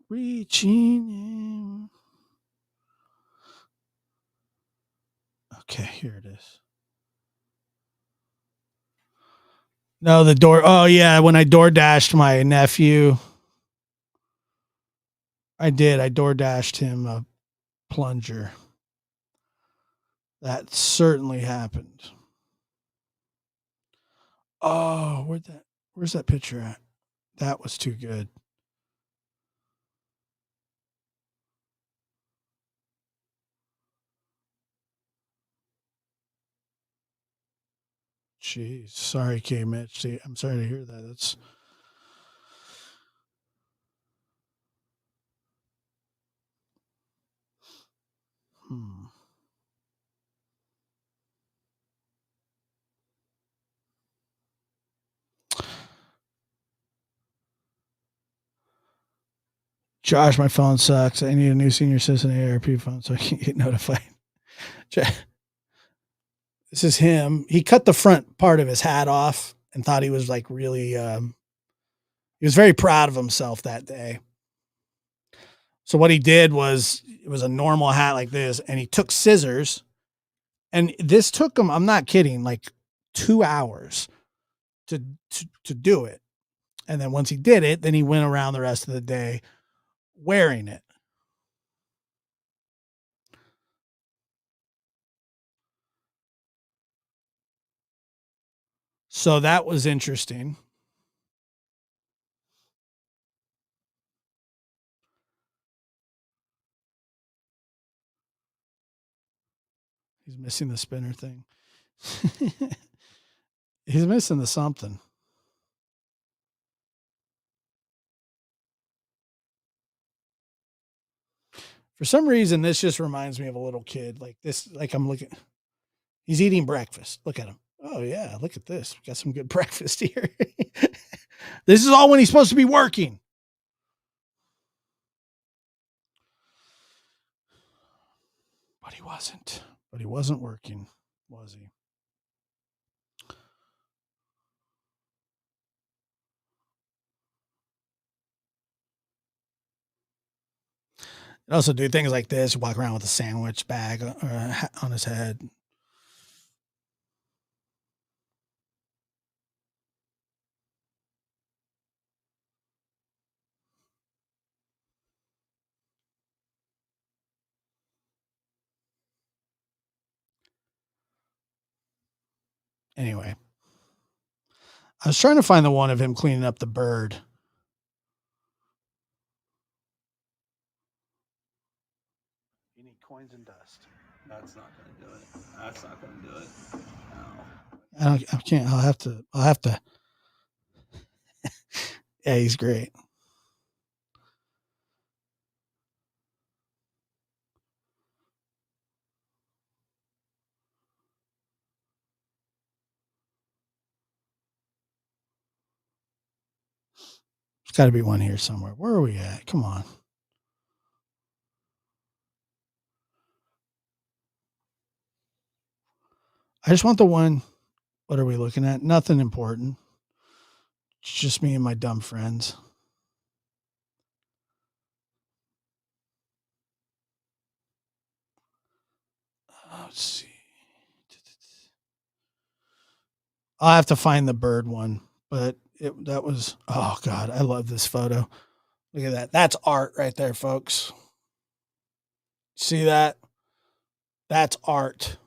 Reaching in. Okay, here it is. No, the door. Oh yeah, when I door dashed my nephew, I did. I door dashed him a plunger. That certainly happened. Oh, where's that picture at? That was too good. Jeez. Sorry, K Mitch. See, I'm sorry to hear that. That's hmm. Josh, my phone sucks. I need a new senior citizen ARP phone so I can get notified. This is him. He cut the front part of his hat off and thought he was like really he was very proud of himself that day. So what he did was it was a normal hat like this, and he took scissors, and this took him, I'm not kidding, like 2 hours to do it. And then once he did it, then he went around the rest of the day wearing it. So that was interesting. He's missing the spinner thing. He's missing the something. For some reason, this just reminds me of a little kid. Like this, like I'm looking, he's eating breakfast. Look at him. Oh yeah, look at this. We got some good breakfast here. This is all when he's supposed to be working. But he wasn't. But he wasn't working, was he? He'd also do things like this, walk around with a sandwich bag on his head. Anyway, I was trying to find the one of him cleaning up the bird. You need coins and dust. That's not going to do it. That's not going to do it. No. I can't. I'll have to. Yeah, he's great. There's got to be one here somewhere. Where are we at? Come on. I just want the one. What are we looking at? Nothing important. It's just me and my dumb friends. Let's see. I'll have to find the bird one, but that was, oh God, I love this photo. Look at that. That's art right there, folks. See that? That's art.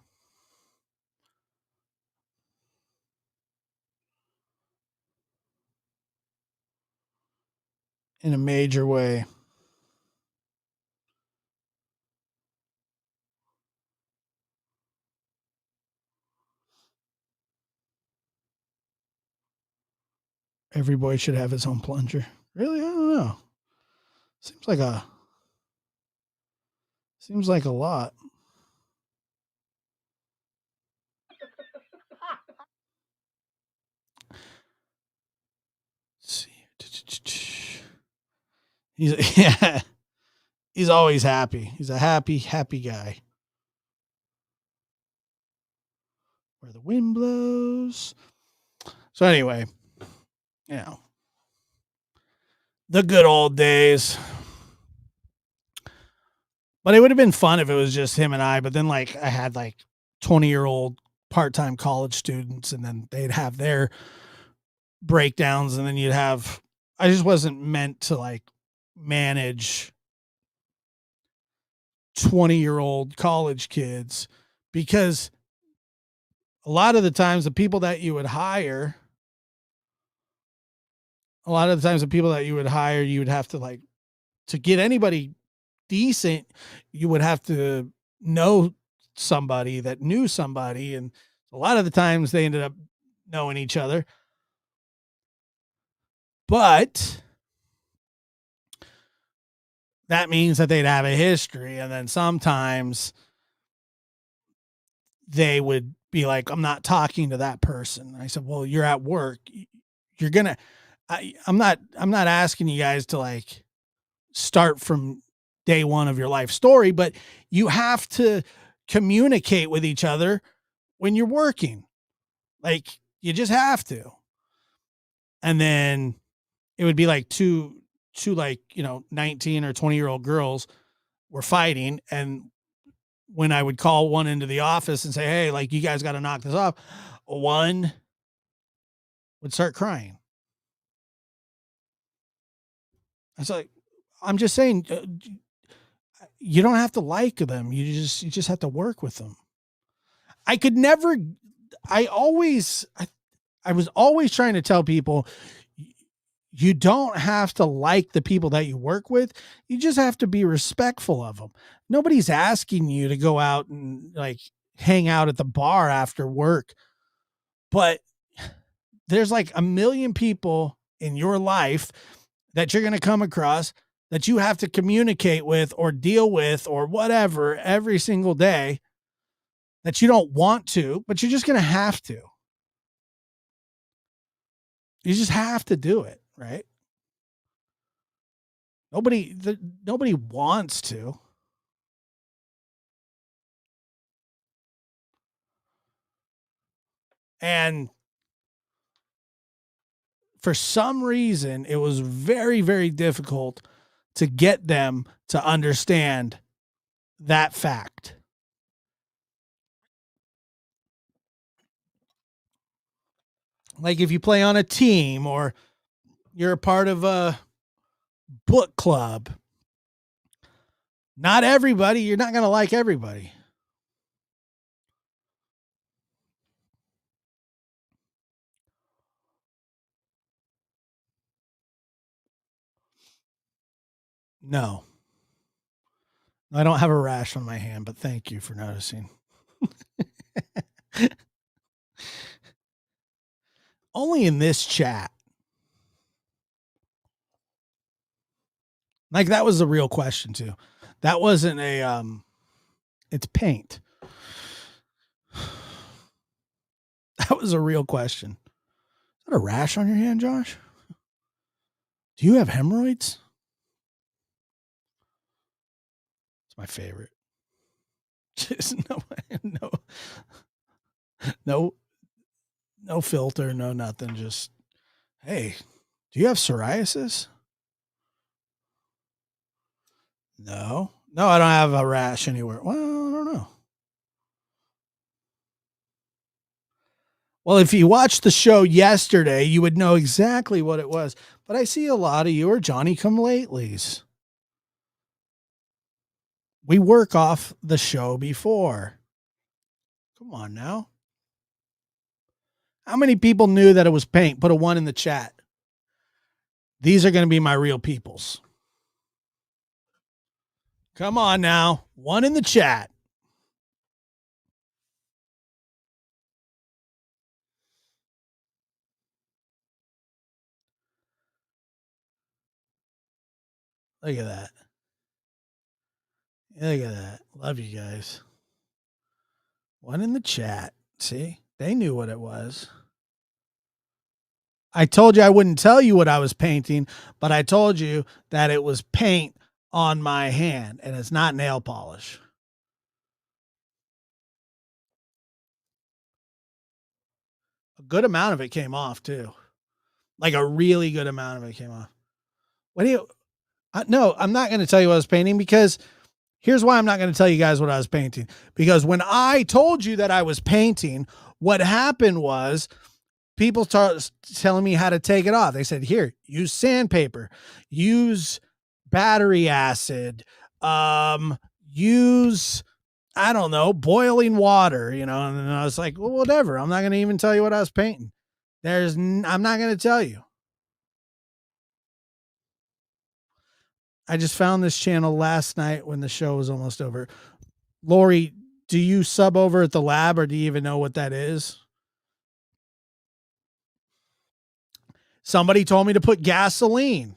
In a major way. Every boy should have his own plunger. Really? I don't know. Seems like a lot. Let's see. He's always happy. He's a happy guy. Where the wind blows. So anyway, the good old days. But it would have been fun if it was just him and I. But then, like, I had like 20-year-old part-time college students, and then they'd have their breakdowns, and then you'd have. I just wasn't meant to like manage 20-year-old college kids, because a lot of the times the people that you would hire, you would have to, like, to get anybody decent, you would have to know somebody that knew somebody. And a lot of the times they ended up knowing each other. But that means that they'd have a history. And then sometimes they would be like, I'm not talking to that person. I said, well, you're at work. You're going to, I'm not asking you guys to like start from day one of your life story, but you have to communicate with each other when you're working. Like, you just have to. And then it would be like two like, 19 or 20-year-old girls were fighting. And when I would call one into the office and say, hey, like, you guys got to knock this off, one would start crying. I was like, I'm just saying, you don't have to like them. You just have to work with them. I was always trying to tell people, you don't have to like the people that you work with. You just have to be respectful of them. Nobody's asking you to go out and like hang out at the bar after work. But there's like a million people in your life that you're going to come across that you have to communicate with or deal with or whatever every single day, that you don't want to, but you're just going to have to. You just have to do it, right? Nobody wants to. And for some reason, it was very, very difficult to get them to understand that fact. Like, if you play on a team or you're a part of a book club, not everybody, you're not going to like everybody. No. I don't have a rash on my hand, but thank you for noticing. Only in this chat. Like, that was the real question too. That wasn't it's paint. That was a real question. Is that a rash on your hand, Josh? Do you have hemorrhoids? It's my favorite. Just no filter, no nothing. Just, hey, do you have psoriasis? No, I don't have a rash anywhere. Well, I don't know. Well, if you watched the show yesterday, you would know exactly what it was. But I see a lot of you are Johnny-come-latelys. We work off the show before. Come on now. How many people knew that it was paint? Put a 1 in the chat. These are going to be my real peoples. Come on now. 1 in the chat. Look at that. Look at that. Love you guys. One in the chat. See? They knew what it was. I told you I wouldn't tell you what I was painting, but I told you that it was paint on my hand and it's not nail polish. A good amount of it came off too. Like a really good amount of it came off. What do you, no, I'm not going to tell you what I was painting because here's why I'm not going to tell you guys what I was painting. Because when I told you that I was painting, what happened was people started telling me how to take it off. They said, here, use sandpaper, use battery acid, use, I don't know, boiling water, you know? And I was like, well, whatever. I'm not going to even tell you what I was painting. I'm not going to tell you. I just found this channel last night when the show was almost over. Lori, do you sub over at the lab or do you even know what that is? Somebody told me to put gasoline.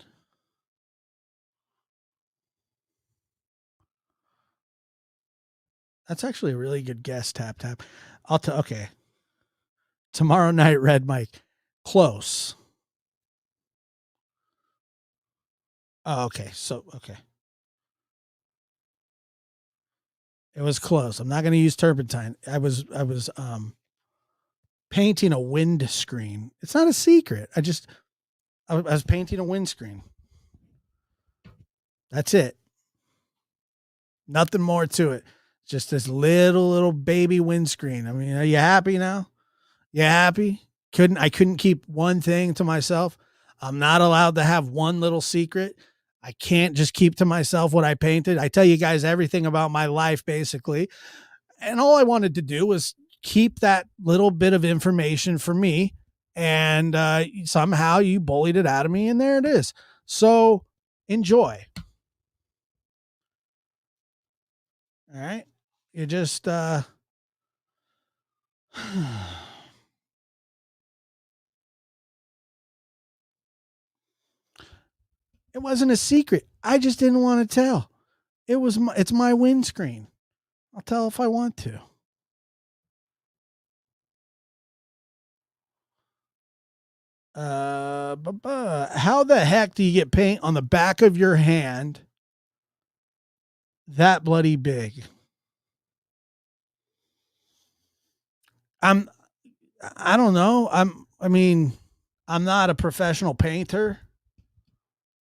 That's actually a really good guess. Tap, tap. Okay. Tomorrow night, Red Mike. Close. Oh, okay. So, okay. It was close. I'm not going to use turpentine. I was painting a windscreen. It's not a secret. I was painting a windscreen. That's it. Nothing more to it. Just this little baby windscreen. I mean, are you happy now? You happy? I couldn't keep one thing to myself. I'm not allowed to have one little secret. I can't just keep to myself what I painted. I tell you guys everything about my life, basically. And all I wanted to do was keep that little bit of information for me. And somehow you bullied it out of me, and there it is. So enjoy. All right. You just it wasn't a secret. I just didn't want to tell. It's my windscreen. I'll tell if I want to. How the heck do you get paint on the back of your hand that bloody big? I don't know. I'm not a professional painter.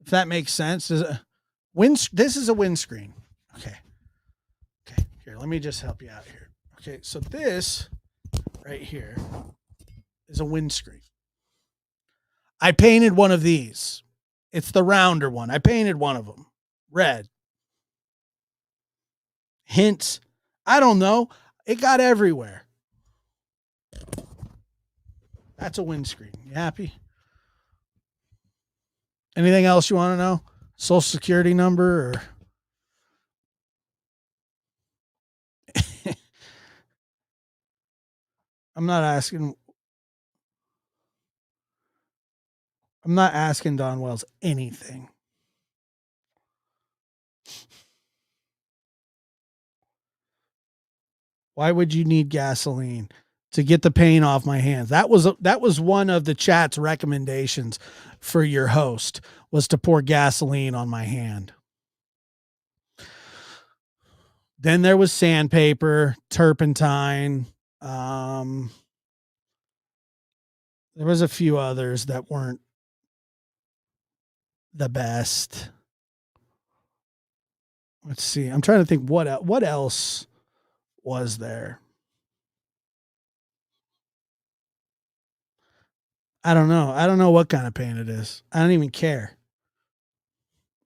If that makes sense. This is a windscreen. Okay. Here, let me just help you out here. Okay, so this right here is a windscreen. I painted one of these. It's the rounder one. I painted one of them. Red. Hints. I don't know. It got everywhere. That's a windscreen. You happy? Anything else you want to know? Social Security number or... I'm not asking Don Wells anything. Why would you need gasoline? To get the paint off my hands. That was one of the chat's recommendations for your host, was to pour gasoline on my hand. Then there was sandpaper, turpentine. There was a few others that weren't the best. Let's see. I'm trying to think what else was there. I don't know. I don't know what kind of paint it is. I don't even care.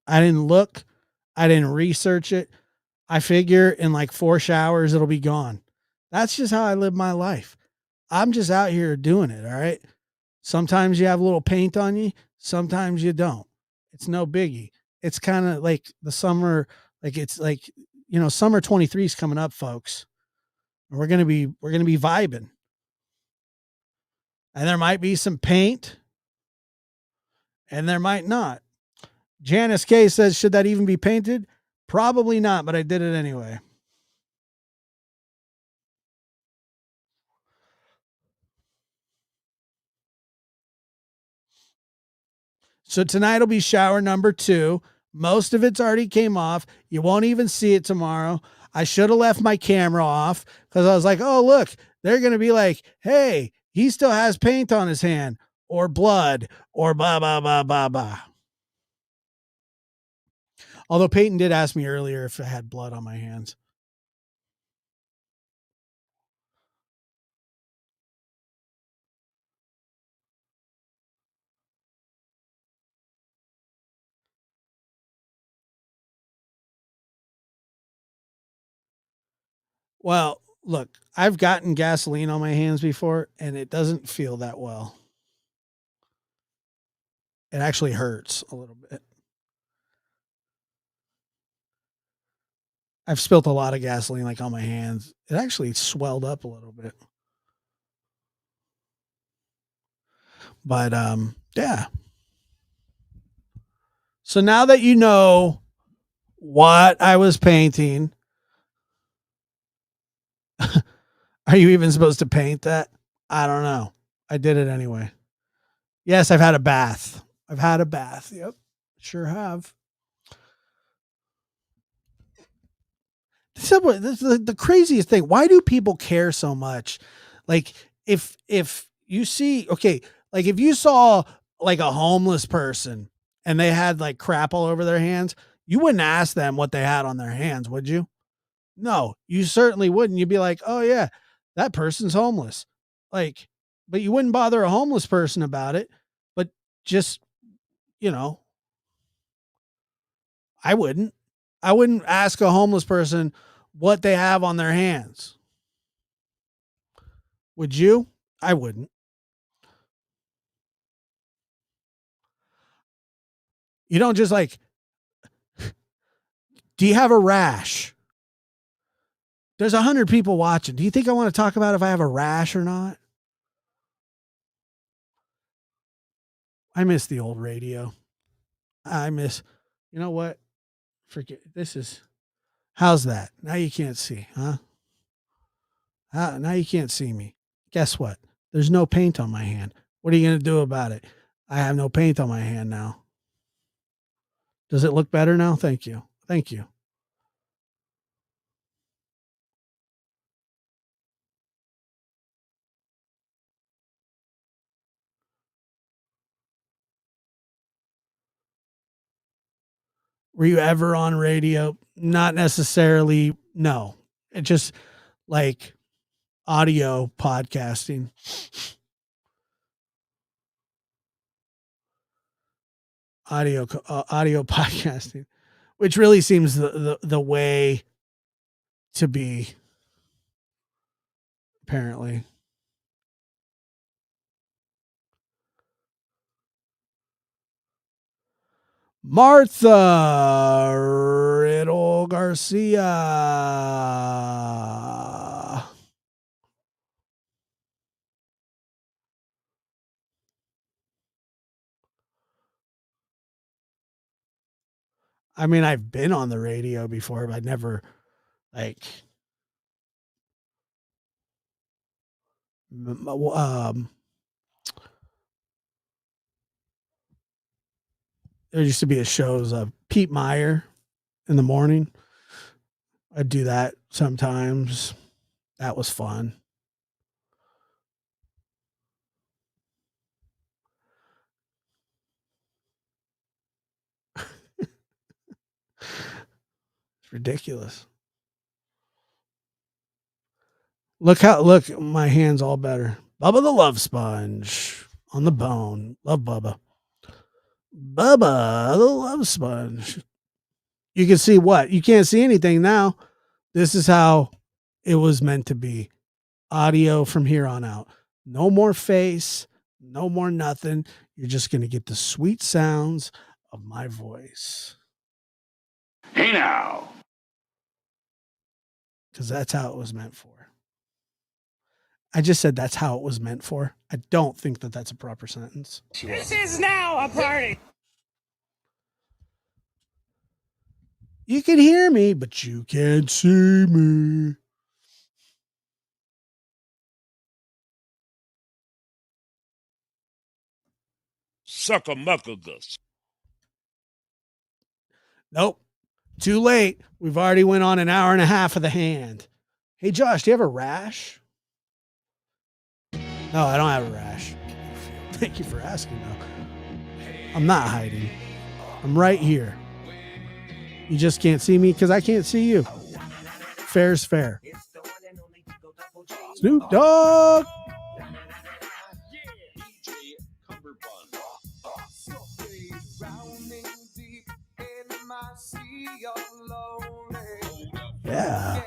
I didn't look. I didn't research it. I figure in like 4 showers, it'll be gone. That's just how I live my life. I'm just out here doing it. All right. Sometimes you have a little paint on you. Sometimes you don't. It's no biggie. It's kind of like the summer. Like it's like, summer 23 is coming up, folks. And we're going to be vibing. And there might be some paint and there might not. Janice K says, should that even be painted? Probably not, but I did it anyway. So tonight will be shower number 2. Most of it's already came off. You won't even see it tomorrow. I should have left my camera off because I was like, oh, look, they're going to be like, hey, he still has paint on his hand or blood or blah, blah, blah, blah, blah. Although Peyton did ask me earlier if I had blood on my hands. Well, look, I've gotten gasoline on my hands before and it doesn't feel that well. It actually hurts a little bit. I've spilt a lot of gasoline like on my hands. It actually swelled up a little bit. But yeah. So now that you know what I was painting, are you even supposed to paint that? I don't know. I did it anyway. Yes, I've had a bath. I've had a bath. Yep. Sure have. This is the craziest thing. Why do people care so much? Like if you see, okay, like if you saw like a homeless person and they had like crap all over their hands, you wouldn't ask them what they had on their hands, would you? No, you certainly wouldn't. You'd be like, oh yeah, that person's homeless. Like, but you wouldn't bother a homeless person about it. But just, you know, I wouldn't. I wouldn't ask a homeless person what they have on their hands. Would you? I wouldn't. You don't just like, do you have a rash? There's 100 people watching. Do you think I want to talk about if I have a rash or not? I miss the old radio. You know what? Forget this is, how's that? Now you can't see, huh? Now you can't see me. Guess what? There's no paint on my hand. What are you going to do about it? I have no paint on my hand now. Does it look better now? Thank you. Thank you. Were you ever on radio? Not necessarily. No. It just like audio podcasting. Audio podcasting, which really seems the way to be, apparently. Martha Riddle Garcia. I mean, I've been on the radio before, but I never like there used to be a shows of Pete Meyer in the morning. I'd do that sometimes. That was fun. It's ridiculous. Look, my hand's all better. Bubba the Love Sponge on the bone. Love Bubba. Bubba the Love Sponge. You can see what? You can't see anything now. This is how it was meant to be. Audio from here on out. No more face, no more nothing. You're just going to get the sweet sounds of my voice. Hey now. Because that's how it was meant for. I just said that's how it was meant for. I don't think that that's a proper sentence. This is now a party. You can hear me, but you can't see me. Suckamuckagus. Nope. Too late. We've already went on an hour and a half of the hand. Hey, Josh, do you have a rash? No, I don't have a rash. Thank you for asking, though. I'm not hiding. I'm right here. You just can't see me because I can't see you. Fair's fair. Snoop Dogg. Yeah.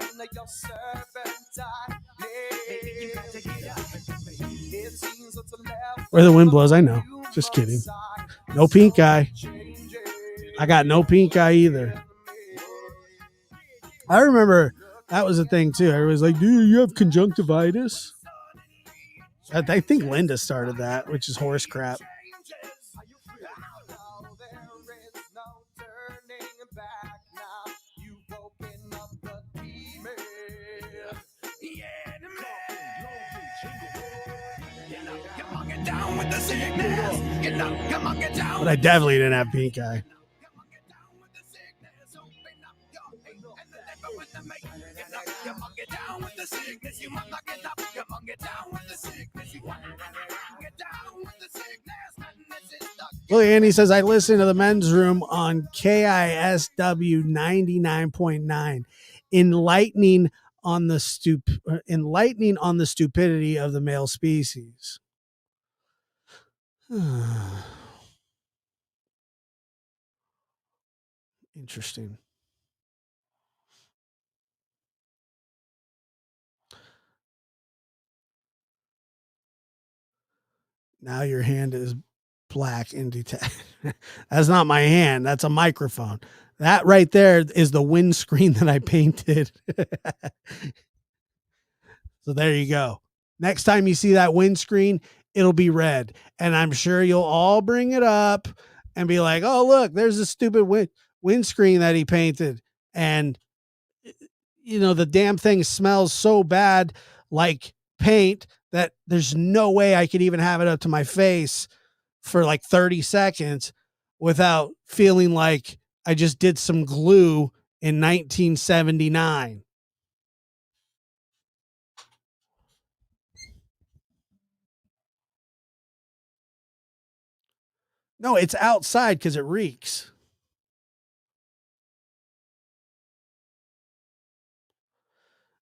Where the wind blows, I know. Just kidding. No pink eye. I got no pink eye either. I remember that was a thing too. Everybody's like, dude, you have conjunctivitis? I think Linda started that, which is horse crap. But I definitely didn't have pink eye. Look, Andy says, I listen to the men's room on KISW 99.9, enlightening on the stupidity of the male species. Interesting. Now your hand is black and detached. That's not my hand. That's a microphone. That right there is the windscreen that I painted. So there you go. Next time you see that windscreen, it'll be red. And I'm sure you'll all bring it up and be like, oh, look, there's a stupid windscreen that he painted. And, you know, the damn thing smells so bad like paint that there's no way I could even have it up to my face for like 30 seconds without feeling like I just did some glue in 1979. No, it's outside because it reeks.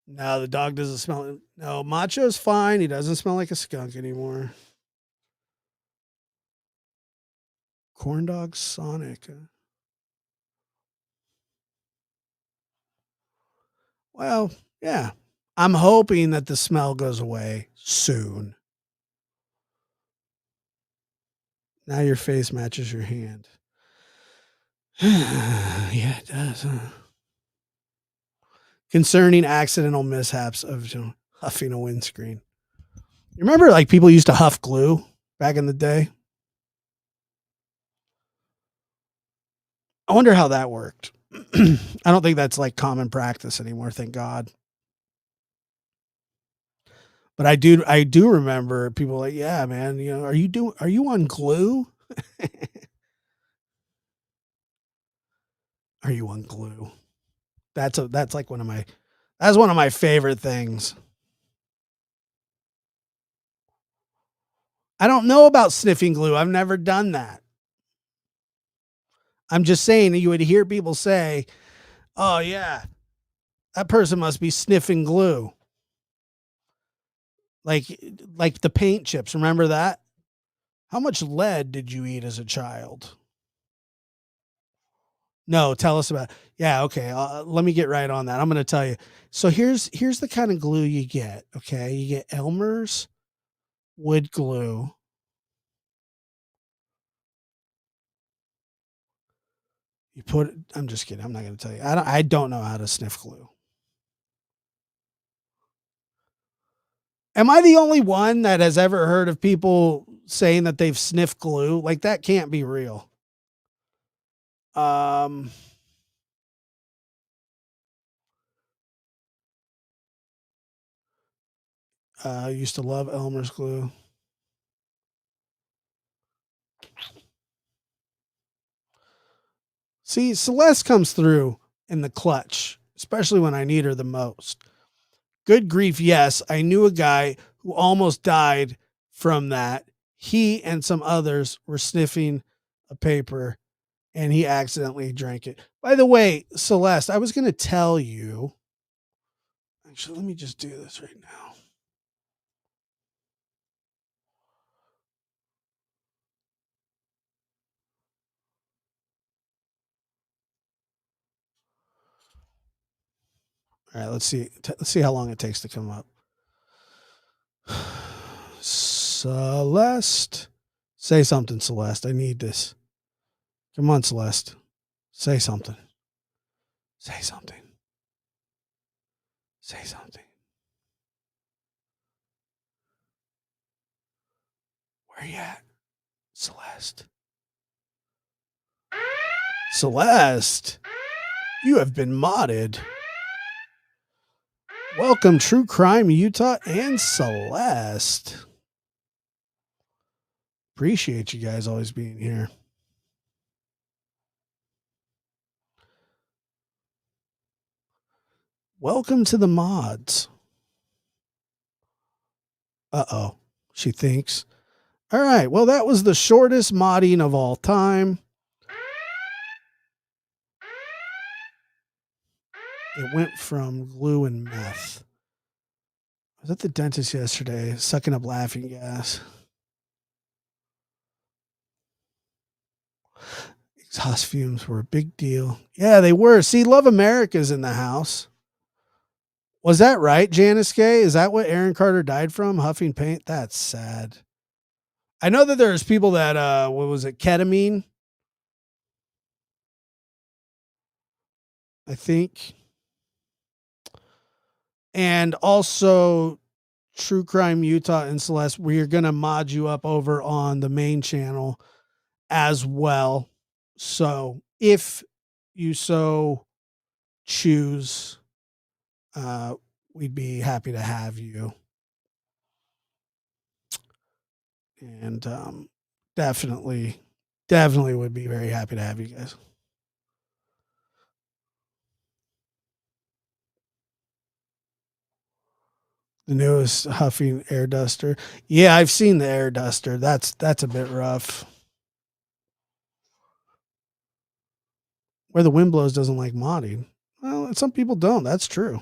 No, the dog doesn't smell. No, Macho's fine. He doesn't smell like a skunk anymore. Corn dog Sonic. Well, yeah. I'm hoping that the smell goes away soon. Now your face matches your hand. Yeah, it does. Huh? Concerning accidental mishaps of huffing a windscreen. You remember, like, people used to huff glue back in the day? I wonder how that worked. I don't think that's like common practice anymore, thank God. But I do remember people like, yeah, man, you know, are you on glue? Are you on glue? That's like one of my favorite things. I don't know about sniffing glue. I've never done that. I'm just saying that you would hear people say, oh yeah, that person must be sniffing glue. Like the paint chips. Remember that? How much lead did you eat as a child? No, tell us about. Yeah, okay. Let me get right on that. I'm going to tell you. So here's the kind of glue you get. Okay, you get Elmer's wood glue. You put it. I'm just kidding. I'm not going to tell you. I don't know how to sniff glue. Am I the only one that has ever heard of people saying that they've sniffed glue? Like, that can't be real. Used to love Elmer's glue. See, Celeste comes through in the clutch, especially when I need her the most. Good grief, yes. I knew a guy who almost died from that. He and some others were sniffing a paper and he accidentally drank it. By the way, Celeste, I was going to tell you. Actually, let me just do this right now. All right, let's see. Let's see how long it takes to come up. Celeste, say something, Celeste. I need this. Come on, Celeste. Say something. Say something. Say something. Where you at, Celeste? Celeste, you have been modded. Welcome, True Crime Utah and Celeste. Appreciate you guys always being here. Welcome to the mods. Uh-oh, she thinks. All right, well, that was the shortest modding of all time. It went from glue and meth. I was at the dentist yesterday, sucking up laughing gas. Exhaust fumes were a big deal. Yeah, they were. See, Love America's in the house. Was that right, Janice Gay? Is that what Aaron Carter died from? Huffing paint? That's sad. I know that there's people that, what was it, ketamine? I think. And also True Crime Utah and Celeste, we're going to mod you up over on the main channel as well. So if you so choose, we'd be happy to have you. And definitely would be very happy to have you guys. The newest Huffing air duster. Yeah, I've seen the air duster. That's a bit rough. Where the wind blows doesn't like modding. Well, some people don't. That's true.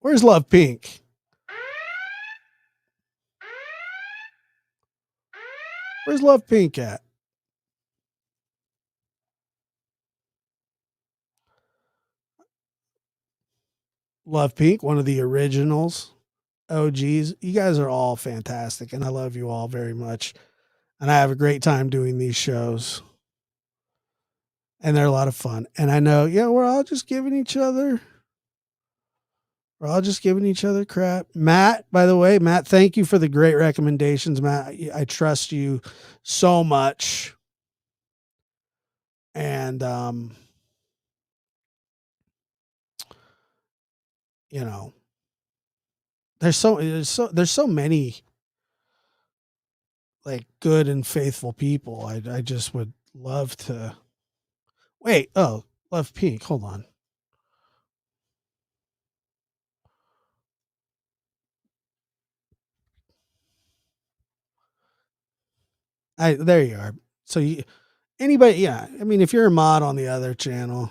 Where's Love Pink? Where's Love Pink at? Love Pink, one of the originals, OGs. You guys are all fantastic, and I love you all very much. And I have a great time doing these shows. And they're a lot of fun. And I know, yeah, we're all just giving each other crap. Matt, by the way, Matt, thank you for the great recommendations, Matt. I trust you so much. And you know, there's so many like good and faithful people. I just would love to wait. Oh, Love Pink. Hold on. There you are. So anybody, yeah. I mean, if you're a mod on the other channel,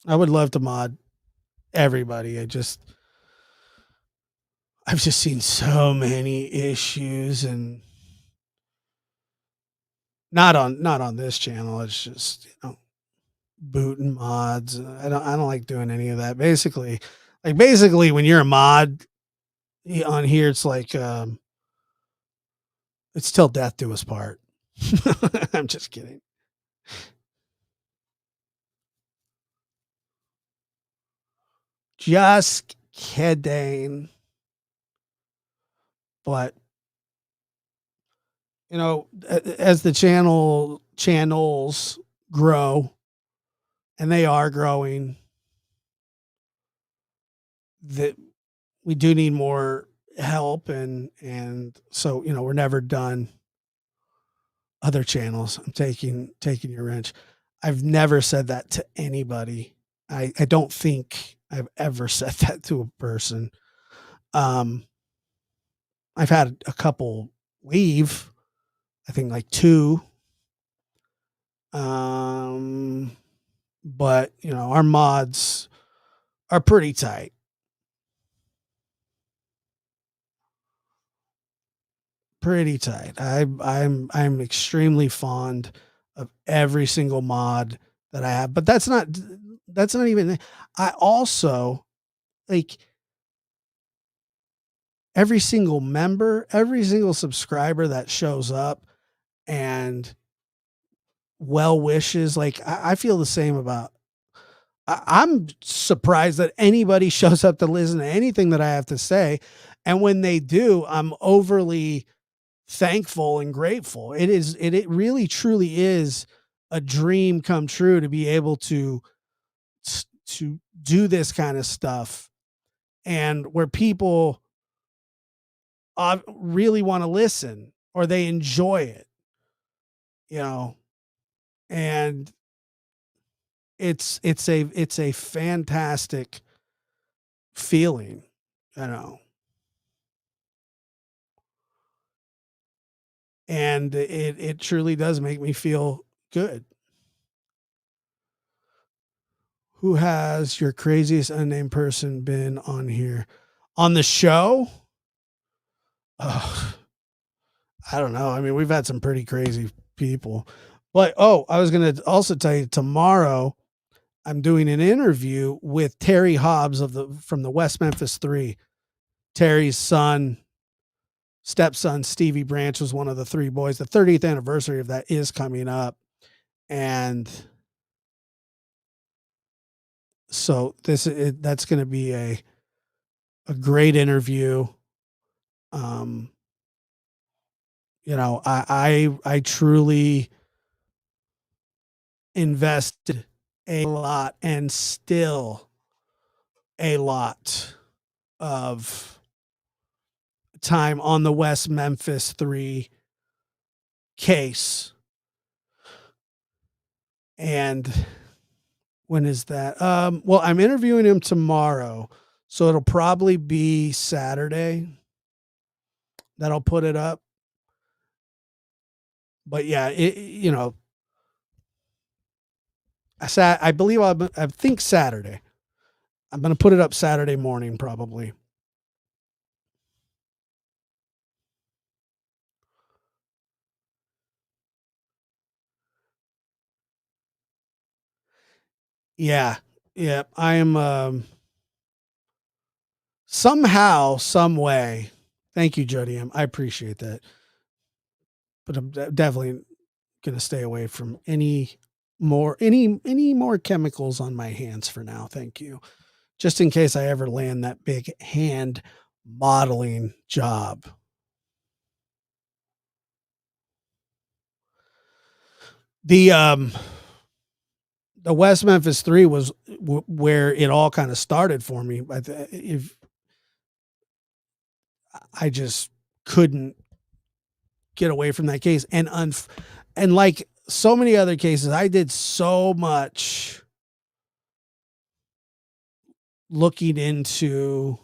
I would love to mod everybody. I've just seen so many issues, and not on this channel. It's just, booting mods. I don't like doing any of that. Basically when you're a mod on here, it's like it's till death do us part. I'm just kidding. Just kidding. But as the channels grow, and they are growing, that we do need more help, and so we're never done. Other channels, I'm taking your wrench. I've never said that to anybody. I don't think I've ever said that to a person. I've had a couple leave, I think like 2. But our mods are pretty tight. Pretty tight. I'm extremely fond of every single mod that I have, but that's not even. I also like every single member, every single subscriber that shows up and well wishes. Like I feel the same about. I'm surprised that anybody shows up to listen to anything that I have to say, and when they do, I'm overly thankful and grateful. It really truly is a dream come true to be able to do this kind of stuff, and where people really want to listen or they enjoy it, and it's a fantastic feeling, you know. And it truly does make me feel good. Who has your craziest unnamed person been on here? On the show? Oh, I don't know. I mean, we've had some pretty crazy people. But I was going to also tell you tomorrow I'm doing an interview with Terry Hobbs from the West Memphis 3. Terry's stepson Stevie Branch was one of the 3 boys. The 30th anniversary of that is coming up. And so that's going to be a great interview. I truly invested a lot and still a lot of time on the West Memphis 3 case. And when is that? Well, I'm interviewing him tomorrow, so it'll probably be Saturday that I'll put it up. But yeah, I believe I think Saturday. I'm going to put it up Saturday morning, probably. Yeah. Yeah. I am, somehow, some way. Thank you, Jody. I appreciate that. But I'm definitely going to stay away from any more chemicals on my hands for now. Thank you. Just in case I ever land that big hand modeling job. The West Memphis 3 was where it all kind of started for me. If I just couldn't get away from that case, and like so many other cases, I did so much looking into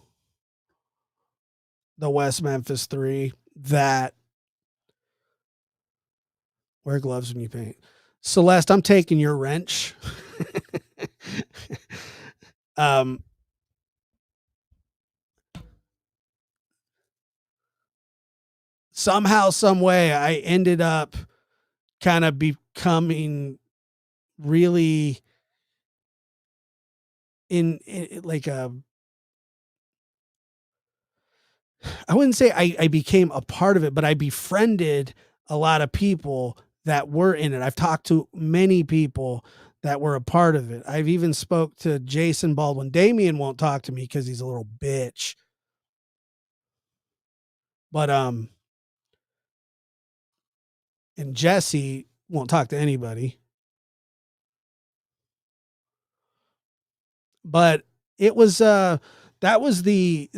the West Memphis 3 that wear gloves when you paint. Celeste, I'm taking your wrench. Somehow, some way, I ended up kind of becoming really in like I wouldn't say I became a part of it, but I befriended a lot of people that were in it. I've talked to many people that were a part of it. I've even spoke to Jason Baldwin. Damien won't talk to me because he's a little bitch. But and Jesse won't talk to anybody. But it was that was the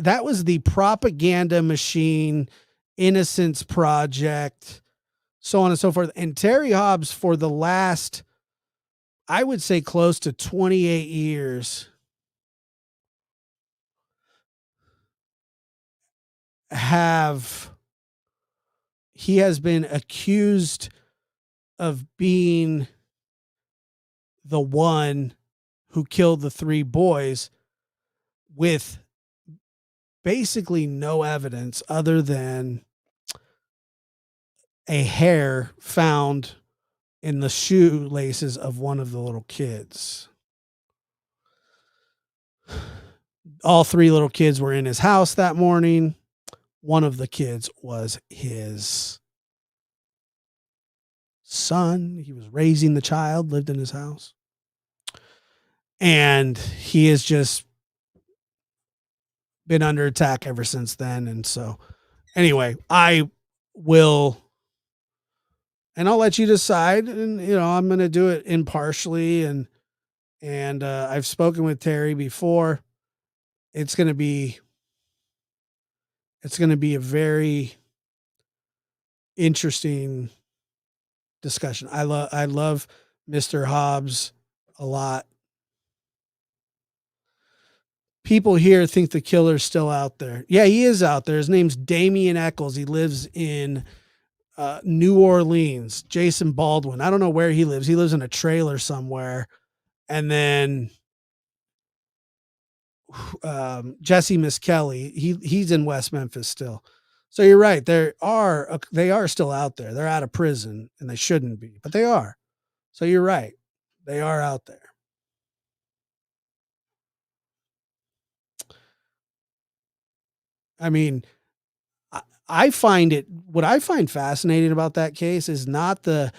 propaganda machine, Innocence Project, so on and so forth. And Terry Hobbs, for the last, I would say, close to 28 years, he has been accused of being the one who killed the 3 boys, with basically no evidence other than a hair found in the shoelaces of one of the little kids. All 3 little kids were in his house that morning. One of the kids was his son. He was raising the child, lived in his house. And he has just been under attack ever since then. And so, anyway, I will, and I'll let you decide. And, I'm going to do it impartially. And I've spoken with Terry before. It's going to be a very interesting discussion. I love Mr. Hobbs a lot. People here think the killer's still out there. Yeah, he is out there. His name's Damien Eccles. He lives in New Orleans. Jason Baldwin. I don't know where he lives. He lives in a trailer somewhere. And then Jesse Miskelly, he's in West Memphis still. So you're right. They are still out there. They're out of prison, and they shouldn't be, but they are. So you're right. They are out there. I mean, I find what I find fascinating about that case is not the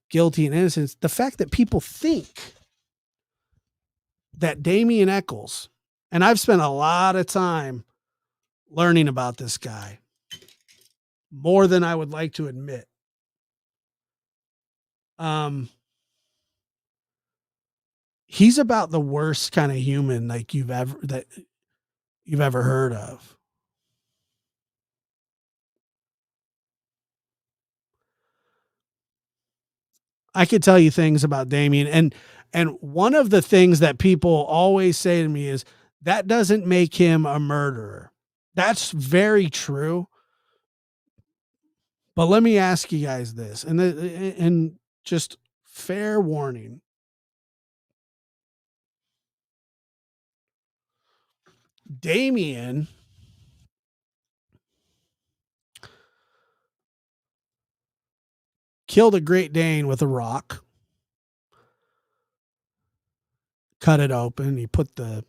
guilty and innocence, the fact that people think that Damien Eccles, and I've spent a lot of time learning about this guy, more than I would like to admit. He's about the worst kind of human like you've ever heard of. I could tell you things about Damien, and one of the things that people always say to me is that doesn't make him a murderer. That's very true. But let me ask you guys this, and just fair warning. Damien killed a Great Dane with a rock, cut it open. He put the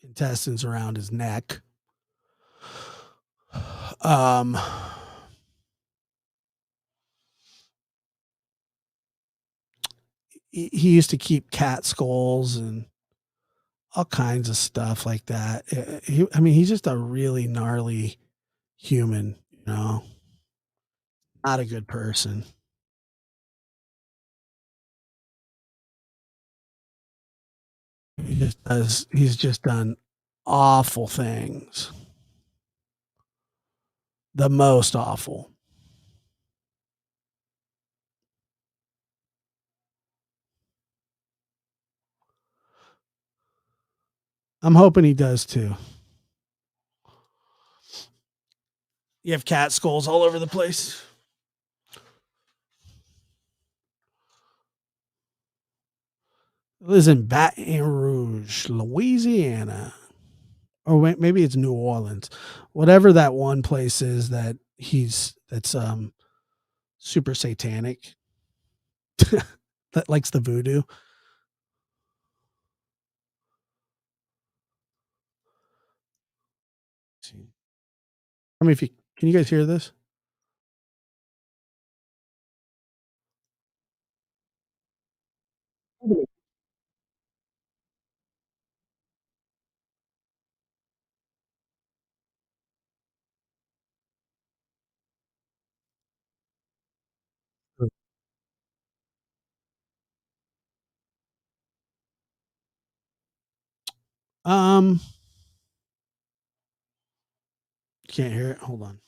intestines around his neck. He used to keep cat skulls and all kinds of stuff like that. He's just a really gnarly human, not a good person. He's just done awful things. The most awful. I'm hoping he does too. You have cat skulls all over the place. Lives in Baton Rouge, Louisiana. Or maybe it's New Orleans. Whatever that one place is that's super satanic. That likes the voodoo. I mean, can you guys hear this? Can't hear it. Hold on.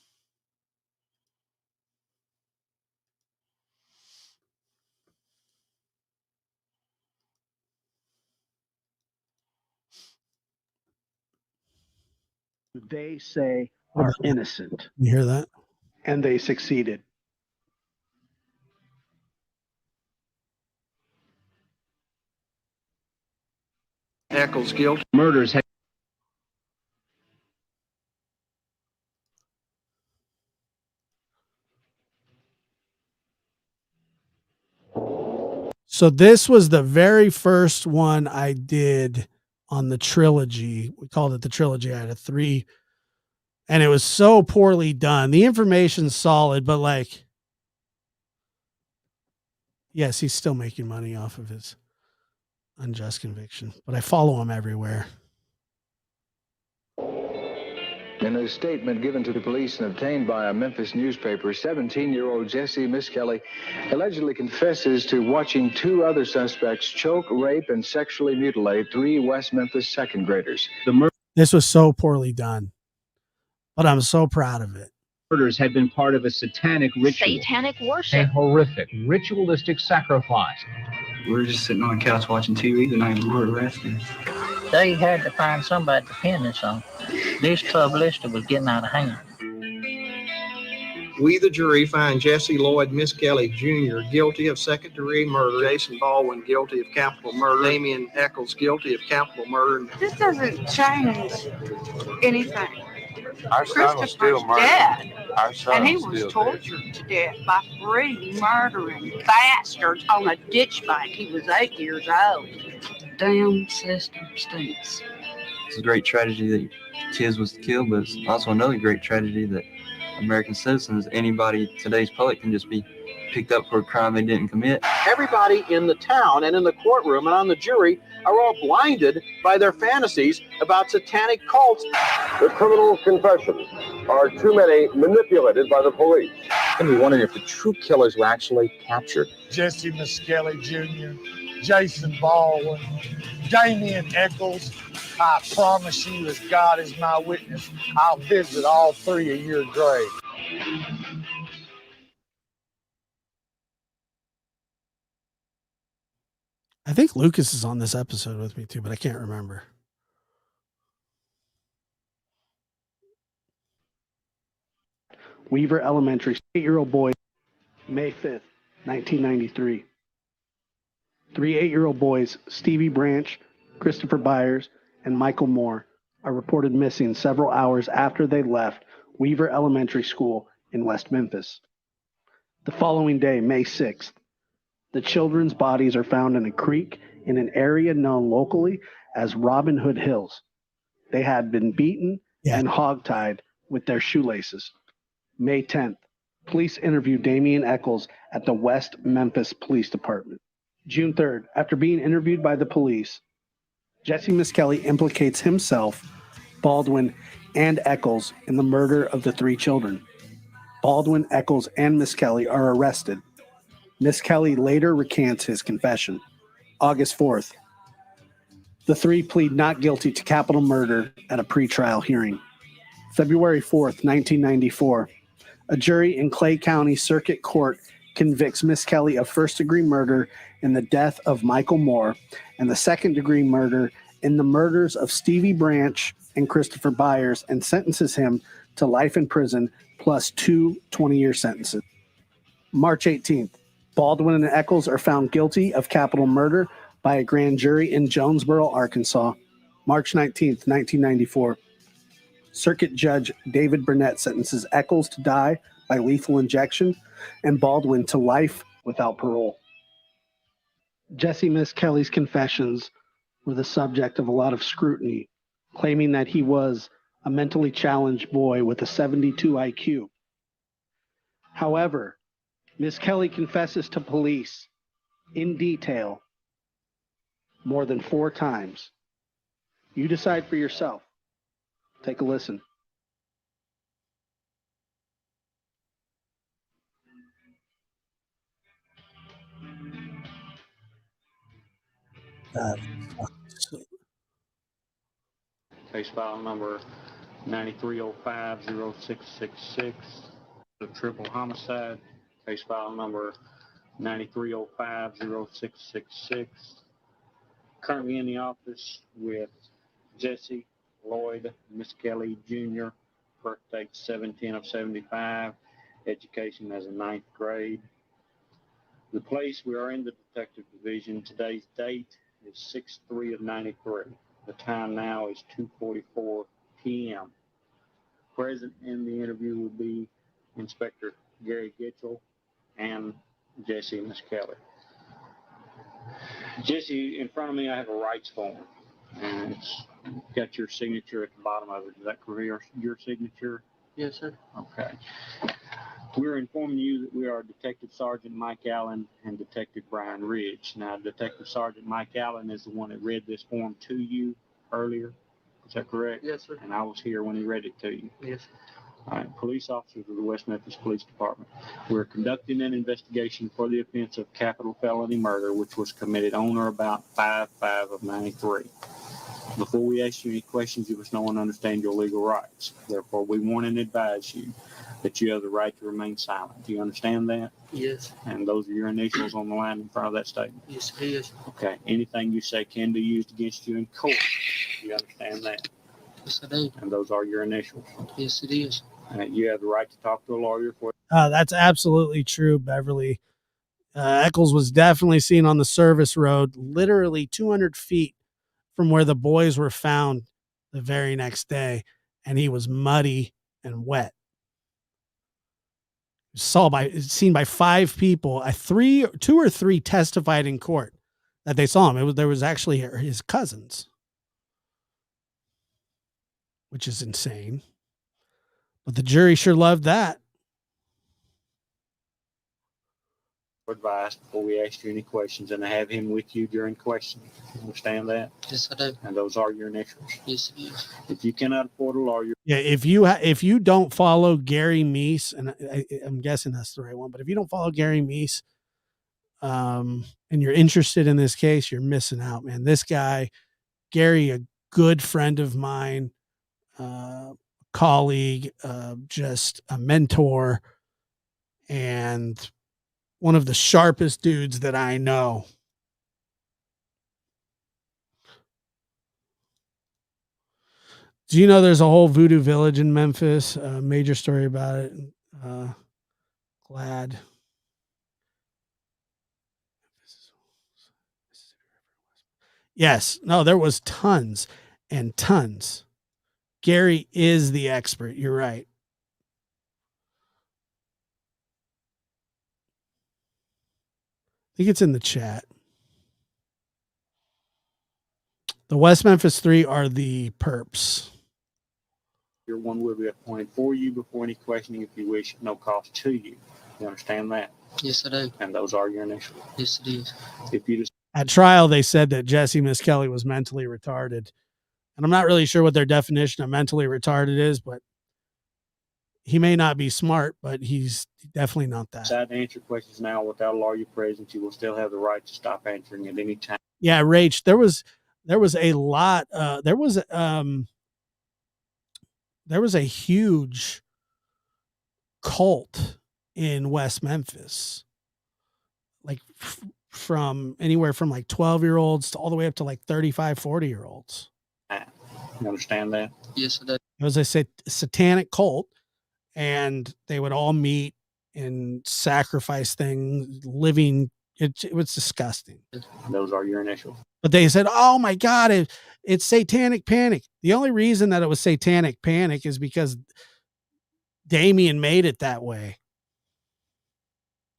They say are innocent, You hear that? and they succeeded. Eccles guilt. Murders. So this was the very first one I did on the trilogy. We called it the trilogy. I had a 3, and it was so poorly done. The information's solid, but like, yes, he's still making money off of his unjust conviction, but I follow him everywhere. In a statement given to the police and obtained by a Memphis newspaper, 17-year-old Jesse Miskelly allegedly confesses to watching 2 other suspects choke, rape, and sexually mutilate 3 West Memphis second graders. This was so poorly done, but I'm so proud of it. Murders had been part of a satanic ritual. Satanic worship. A horrific, ritualistic sacrifice. We were just sitting on the couch watching TV the night we were arrested. They had to find somebody to pin this on. This Club Lister was getting out of hand. We, the jury, find Jesse Lloyd Miskelly Jr. guilty of second-degree murder, Jason Baldwin guilty of capital murder, Damian Eccles guilty of capital murder. This doesn't change anything. Our son was still murdered. Dead. Our son And he was was still tortured to death by 3 murdering bastards on a ditch bank. He was 8 years old. Damn system stinks. It's a great tragedy that kids was killed, but it's also another great tragedy that American citizens, anybody, today's public, can just be picked up for a crime they didn't commit. Everybody in the town and in the courtroom and on the jury are all blinded by their fantasies about satanic cults. The criminal confessions are too many manipulated by the police. And we wondering if the true killers were actually captured. Jesse Miskelly Jr., Jason Baldwin, Damian Eccles. I promise you, as God is my witness, I'll visit all 3 of your graves. I think Lucas is on this episode with me too, but I can't remember. Weaver Elementary, 8-year-old boy, May 5th, 1993. 3 8-year-old boys, Stevie Branch, Christopher Byers, and Michael Moore, are reported missing several hours after they left Weaver Elementary School in West Memphis. The following day, May 6th, the children's bodies are found in a creek in an area known locally as Robin Hood Hills. They had been beaten and hogtied with their shoelaces. May 10th, police interviewed Damian Eccles at the West Memphis Police Department. June 3rd, after being interviewed by the police, Jesse Miskelly implicates himself, Baldwin, and Eccles in the murder of the 3 children. Baldwin, Eccles, and Miskelly are arrested. Miskelly later recants his confession. August 4th, the 3 plead not guilty to capital murder at a pretrial hearing. February 4th, 1994, a jury in Clay County Circuit Court convicts Miskelly of first-degree murder in the death of Michael Moore and the second-degree murder in the murders of Stevie Branch and Christopher Byers, and sentences him to life in prison plus 2 20-year sentences. March 18th, Baldwin and Eccles are found guilty of capital murder by a grand jury in Jonesboro, Arkansas. March 19th, 1994, Circuit Judge David Burnett sentences Eccles to die by lethal injection and Baldwin to life without parole. Jesse Miskelly's confessions were the subject of a lot of scrutiny, claiming that he was a mentally challenged boy with a 72 IQ. However, Miskelly confesses to police in detail more than 4 times. You decide for yourself. Take a listen. Case file number 93050666. The triple homicide. Case file number 93050666. Currently in the office with Jesse Lloyd Miskelly Jr. Birth date 17 of 75. Education as a 9th grade. The place we are in the detective division. Today's date is 6/3 of 93. The time now is 2:44 p.m. Present in the interview will be Inspector Gary Gitchell and Jesse Miskelly. Jesse, in front of me, I have a rights form, and it's got your signature at the bottom of it. Is that correct? Your signature? Yes, sir. Okay. We're informing you that we are Detective Sergeant Mike Allen and Detective Brian Ridge. Now, Detective Sergeant Mike Allen is the one that read this form to you earlier. Is that correct? Yes, sir. And I was here when he read it to you. Yes, sir. All right, police officers of the West Memphis Police Department. We're conducting an investigation for the offense of capital felony murder, which was committed on or about 5/5 of 93. Before we ask you any questions, you must know and understand your legal rights. Therefore, we warn and advise you that you have the right to remain silent. Do you understand that? Yes. And those are your initials on the line in front of that statement. Yes, it is. Okay. Anything you say can be used against you in court. Do you understand that? Yes, I do. And those are your initials. Yes, it is. You have the right to talk to a lawyer for. That's absolutely true, Beverly. Eccles was definitely seen on the service road, literally 200 feet from where the boys were found the very next day, and he was muddy and wet. Seen by 5 people. 2 or 3 testified in court that they saw him. There was actually his cousins, which is insane. But the jury sure loved that. Advice before we ask you any questions, and to have him with you during questioning. You understand that? Yes, I do. And those are your initials. Yes, it is. If you cannot afford a lawyer, Yeah, if you don't follow Gary Meese, and I'm guessing that's the right one, but if you don't follow Gary Meese, and you're interested in this case, you're missing out, man. This guy, Gary, a good friend of mine, colleague, just a mentor, and one of the sharpest dudes that I know. Do you know there's a whole voodoo village in Memphis? Major story about it. Glad. Yes. No, there was tons and tons. Gary is the expert. You're right. I think it's in the chat. The West Memphis 3 are the perps. your one will be appointed for you before any questioning if you wish, at no cost to you. You understand that? Yes, I do. And those are your initials. Yes, it is. If you just At trial, they said that Jesse Miskelly was mentally retarded. And I'm not really sure what their definition of mentally retarded is, but he may not be smart, but he's definitely not that. decide to answer questions now without a lawyer present, you will still have the right to stop answering at any time. Yeah, Rach, there was a lot. There was a huge cult in West Memphis, like from anywhere from like 12-year-olds to all the way up to like 35, 40-year-olds. You understand that? Yes, I do. It was a satanic cult, and they would all meet and sacrifice things, living. It was disgusting. Those are your initials. But they said, oh my God, it's satanic panic. The only reason that it was satanic panic is because Damien made it that way.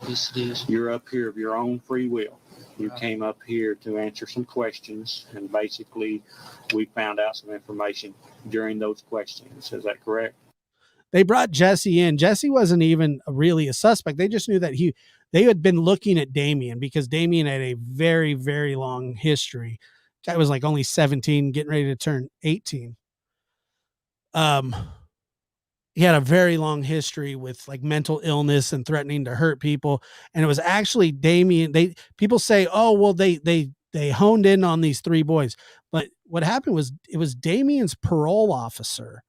Yes, it is. You're up here of your own free will. You came up here to answer some questions, and basically we found out some information during those questions. Is that correct? They brought Jesse in. Jesse wasn't even really a suspect. They just knew that they had been looking at Damien because Damien had a very, very long history. Guy was like only 17, getting ready to turn 18. He had a very long history with like mental illness and threatening to hurt people. And it was actually Damien. People say, oh, well, they they honed in on these three boys. But what happened was it was Damien's probation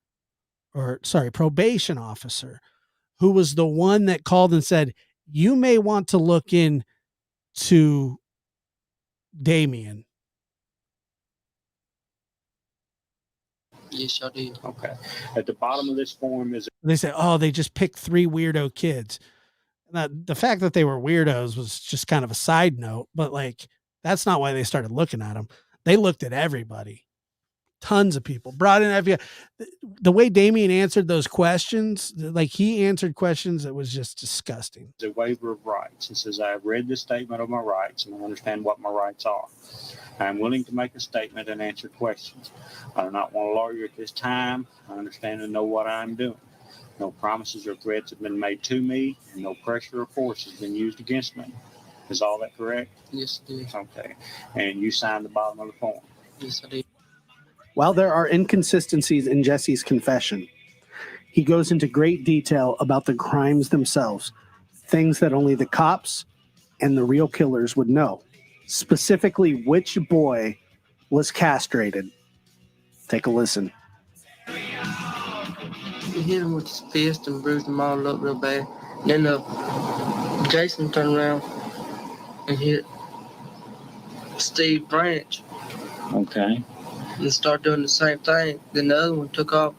officer, who was the one that called and said, you may want to look into Damien. Yes, I did. Okay. At the bottom of this form is They said, oh, they just picked three weirdo kids. Now, the fact that they were weirdos was just kind of a side note, but like, that's not why they started looking at them. They looked at everybody. Tons of people brought in FBI. The way Damien answered those questions, like he answered questions that was just disgusting. a waiver of rights. It says, I have read the statement of my rights and I understand what my rights are. I am willing to make a statement and answer questions. I do not want a lawyer at this time. I understand and know what I'm doing. No promises or threats have been made to me, and no pressure or force has been used against me. Is all that correct? Yes, I did. Okay. And you signed the bottom of the form? Yes, I did. While there are inconsistencies in Jesse's confession, he goes into great detail about the crimes themselves, things that only the cops and the real killers would know. Specifically, which boy was castrated. Take a listen. He hit him with his fist and bruised him all up real bad. Then Jason turned around and hit Steve Branch. Okay. And started doing the same thing. Then the other one took off.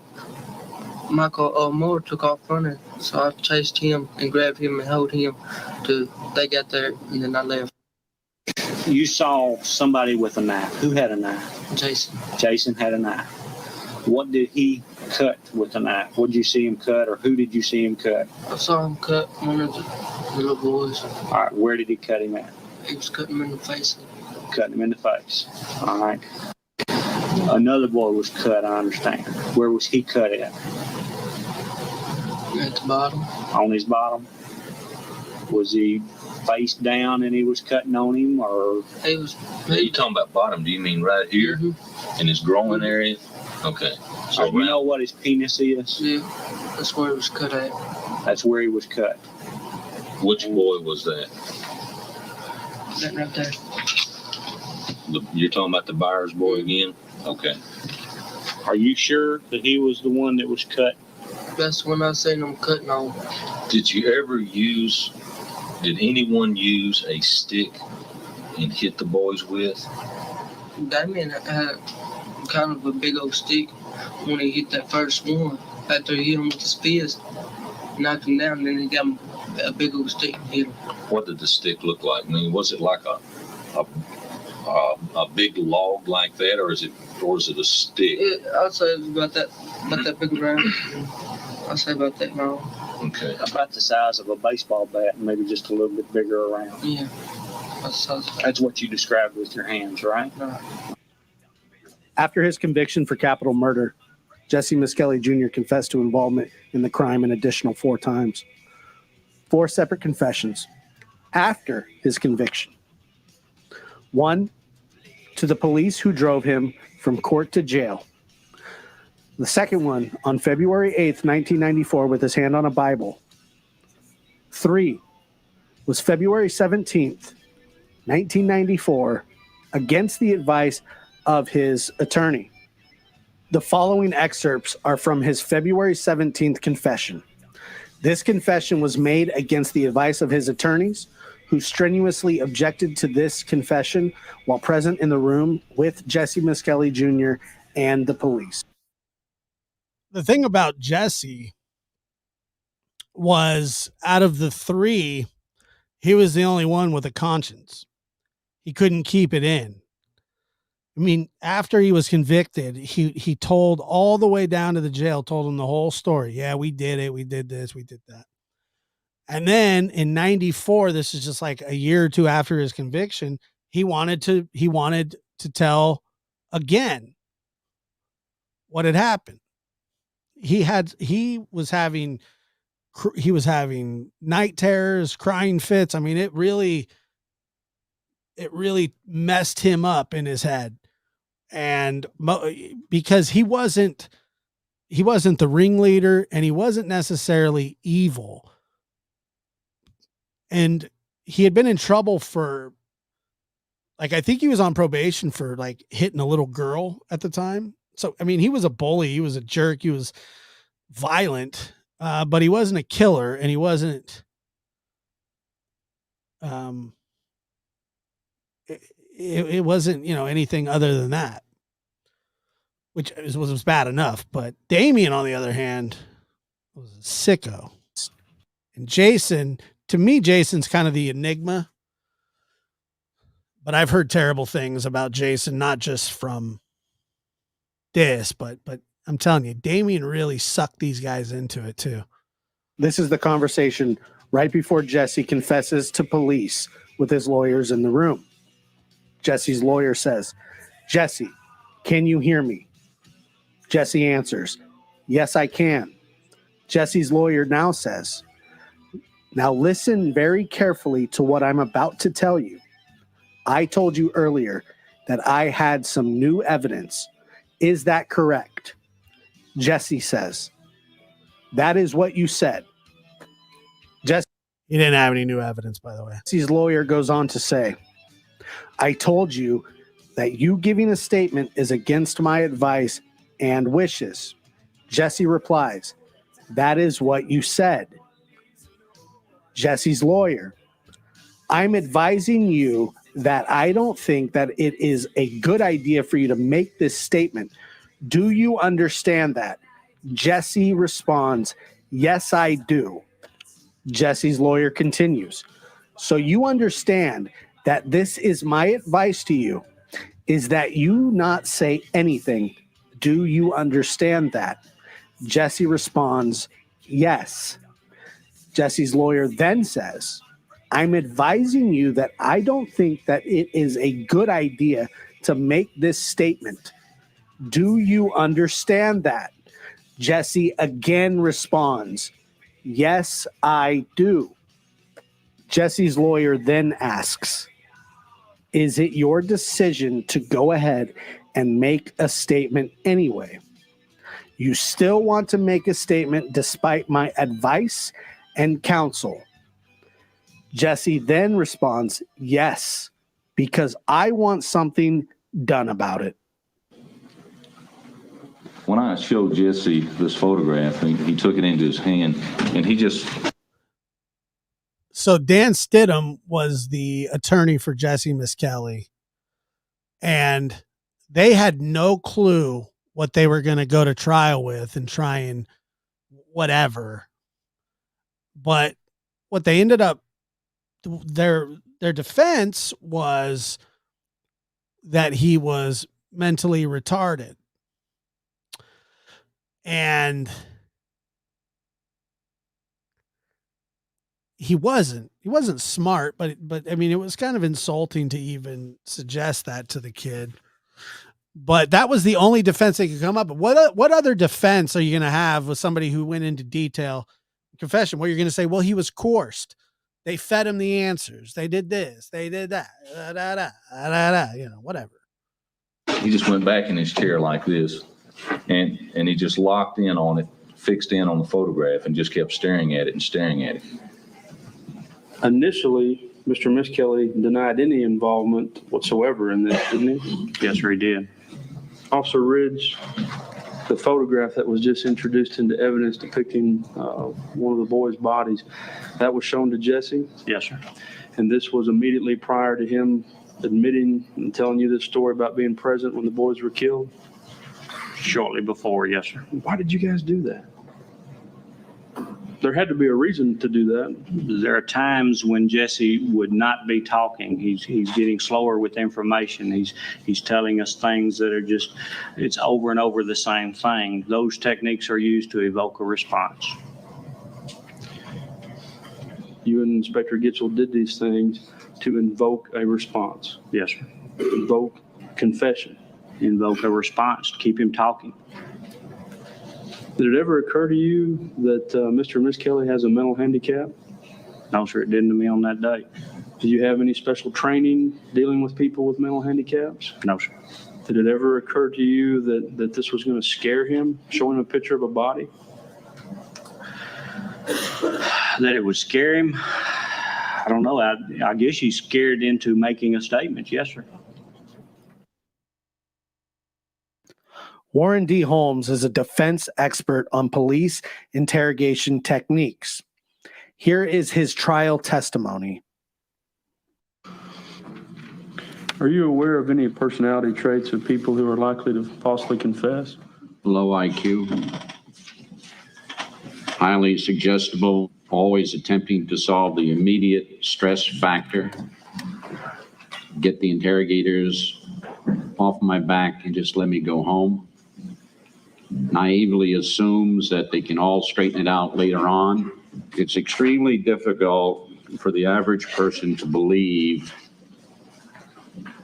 Michael Moore took off running. So I chased him and grabbed him and held him till they got there, and then I left. You saw somebody with a knife. Who had a knife? Jason. Jason had a knife. What did he cut with the knife? What did you see him cut, or who did you see him cut? I saw him cut one of the little boys. All right, where did he cut him at? He was cutting him in the face. Cutting him in the face. All right. Another boy was cut, I understand. Where was he cut at? At the bottom. On his bottom? Was he face down and he was cutting on him, or? He was. Now, you talking about bottom? Do you mean right here in his groin area? Okay. So you know what his penis is? Yeah, that's where he was cut at. That's where he was cut. Which boy was that? That right there. You're talking about the Byers boy again? Okay. Are you sure that he was the one that was cut? That's when I seen him cutting on. Did anyone use a stick and hit the boys with? Damien had kind of a big old stick when he hit that first one. After he hit him with his fist, knocked him down, then he got him a big old stick and hit him. What did the stick look like? I mean, was it like a big log like that, or is it a stick? I'd say it was about that big around. I'd say about that long. Okay. About the size of a baseball bat, and maybe just a little bit bigger around. Yeah. That's what you described with your hands, right? Right. After his conviction for capital murder, Jesse Misskelley Jr. confessed to involvement in the crime an additional 4 times. 4 separate confessions after his conviction. 1, to the police who drove him from court to jail. The second one on February 8th, 1994, with his hand on a Bible. 3 was February 17th, 1994, against the advice of his attorney. The following excerpts are from his February 17th confession. This confession was made against the advice of his attorneys, who strenuously objected to this confession while present in the room with Jesse Misskelley Jr. and the police. The thing about Jesse was, out of the 3, he was the only one with a conscience. He couldn't keep it in. I mean, after he was convicted, he told all the way down to the jail, told him the whole story. Yeah, we did it. We did this. We did that. And then in 94, this is just like a year or 2 after his conviction, he wanted to tell again what had happened. He was having night terrors, crying fits. I mean, it really messed him up in his head. And because he wasn't the ringleader, and he wasn't necessarily evil. And he had been in trouble for Like, I think he was on probation for like hitting a little girl at the time. So, I mean, he was a bully. He was a jerk. He was violent, but he wasn't a killer, and he wasn't, it wasn't, anything other than that, which was bad enough. But Damien, on the other hand, was a sicko. And Jason, to me, Jason's kind of the enigma. But I've heard terrible things about Jason, not just from this, but I'm telling you, Damien really sucked these guys into it too. This is the conversation right before Jesse confesses to police with his lawyers in the room. Jesse's lawyer says, "Jesse, can you hear me?" Jesse answers, "Yes, I can." Jesse's lawyer now says, "Now listen very carefully to what I'm about to tell you. I told you earlier that I had some new evidence. Is that correct?" Jesse says, "That is what you said." He didn't have any new evidence, by the way. Jesse's lawyer goes on to say, "I told you that you giving a statement is against my advice and wishes." Jesse replies, "That is what you said." Jesse's lawyer, "I'm advising you that I don't think that it is a good idea for you to make this statement. Do you understand that?" Jesse responds, "Yes, I do." Jesse's lawyer continues, "So you understand that this is my advice to you, is that you not say anything. Do you understand that?" Jesse responds, "Yes." Jesse's lawyer then says, "I'm advising you that I don't think that it is a good idea to make this statement. Do you understand that?" Jesse again responds, "Yes, I do." Jesse's lawyer then asks, "Is it your decision to go ahead and make a statement anyway? You still want to make a statement despite my advice and counsel?" Jesse then responds, "Yes, because I want something done about it." When I showed Jesse this photograph, he took it into his hand, and he just... So Dan Stidham was the attorney for Jesse Misskelley, and they had no clue what they were going to go to trial with and try and whatever. But what they ended up, their defense was that he was mentally retarded. And he wasn't smart, but I mean, it was kind of insulting to even suggest that to the kid. But that was the only defense they could come up with. What other defense are you going to have with somebody who went into detail confession? Where you're going to say, well, he was coerced. They fed him the answers. They did this. They did that. Whatever. He just went back in his chair like this, and he just locked in on it, fixed in on the photograph, and just kept staring at it and staring at it. Initially, Mr. Misskelley denied any involvement whatsoever in this, didn't he? Yes, sir, he did. Officer Ridge, the photograph that was just introduced into evidence depicting one of the boys' bodies, that was shown to Jesse? Yes, sir. And this was immediately prior to him admitting and telling you this story about being present when the boys were killed? Shortly before, yes, sir. Why did you guys do that? There had to be a reason to do that. There are times when Jesse would not be talking. He's getting slower with information. He's telling us things that are just, it's over and over the same thing. Those techniques are used to evoke a response. You and Inspector Gitchell did these things to invoke a response. Yes, sir. Invoke confession. Invoke a response to keep him talking. Did it ever occur to you that Mr. Misskelley has a mental handicap? No, sir, it didn't to me on that day. Did you have any special training dealing with people with mental handicaps? No, sir. Did it ever occur to you that this was going to scare him, showing a picture of a body? That it would scare him? I don't know. I guess he's scared into making a statement. Yes, sir. Warren D. Holmes is a defense expert on police interrogation techniques. Here is his trial testimony. Are you aware of any personality traits of people who are likely to falsely confess? Low IQ, highly suggestible, always attempting to solve the immediate stress factor, get the interrogators off my back and just let me go home. Naively assumes that they can all straighten it out later on. It's extremely difficult for the average person to believe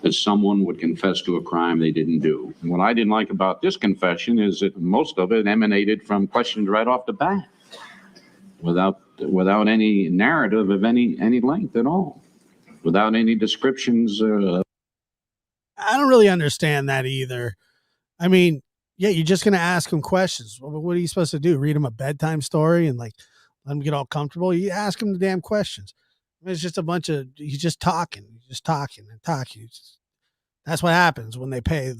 that someone would confess to a crime they didn't do. And what I didn't like about this confession is that most of it emanated from questions right off the bat, without any narrative of any length at all, without any descriptions. I don't really understand that either. I mean, yeah, you're just going to ask him questions. What are you supposed to do? Read him a bedtime story and like let him get all comfortable? You ask him the damn questions. I mean, it's just a bunch of, he's just talking and talking. That's what happens when they pay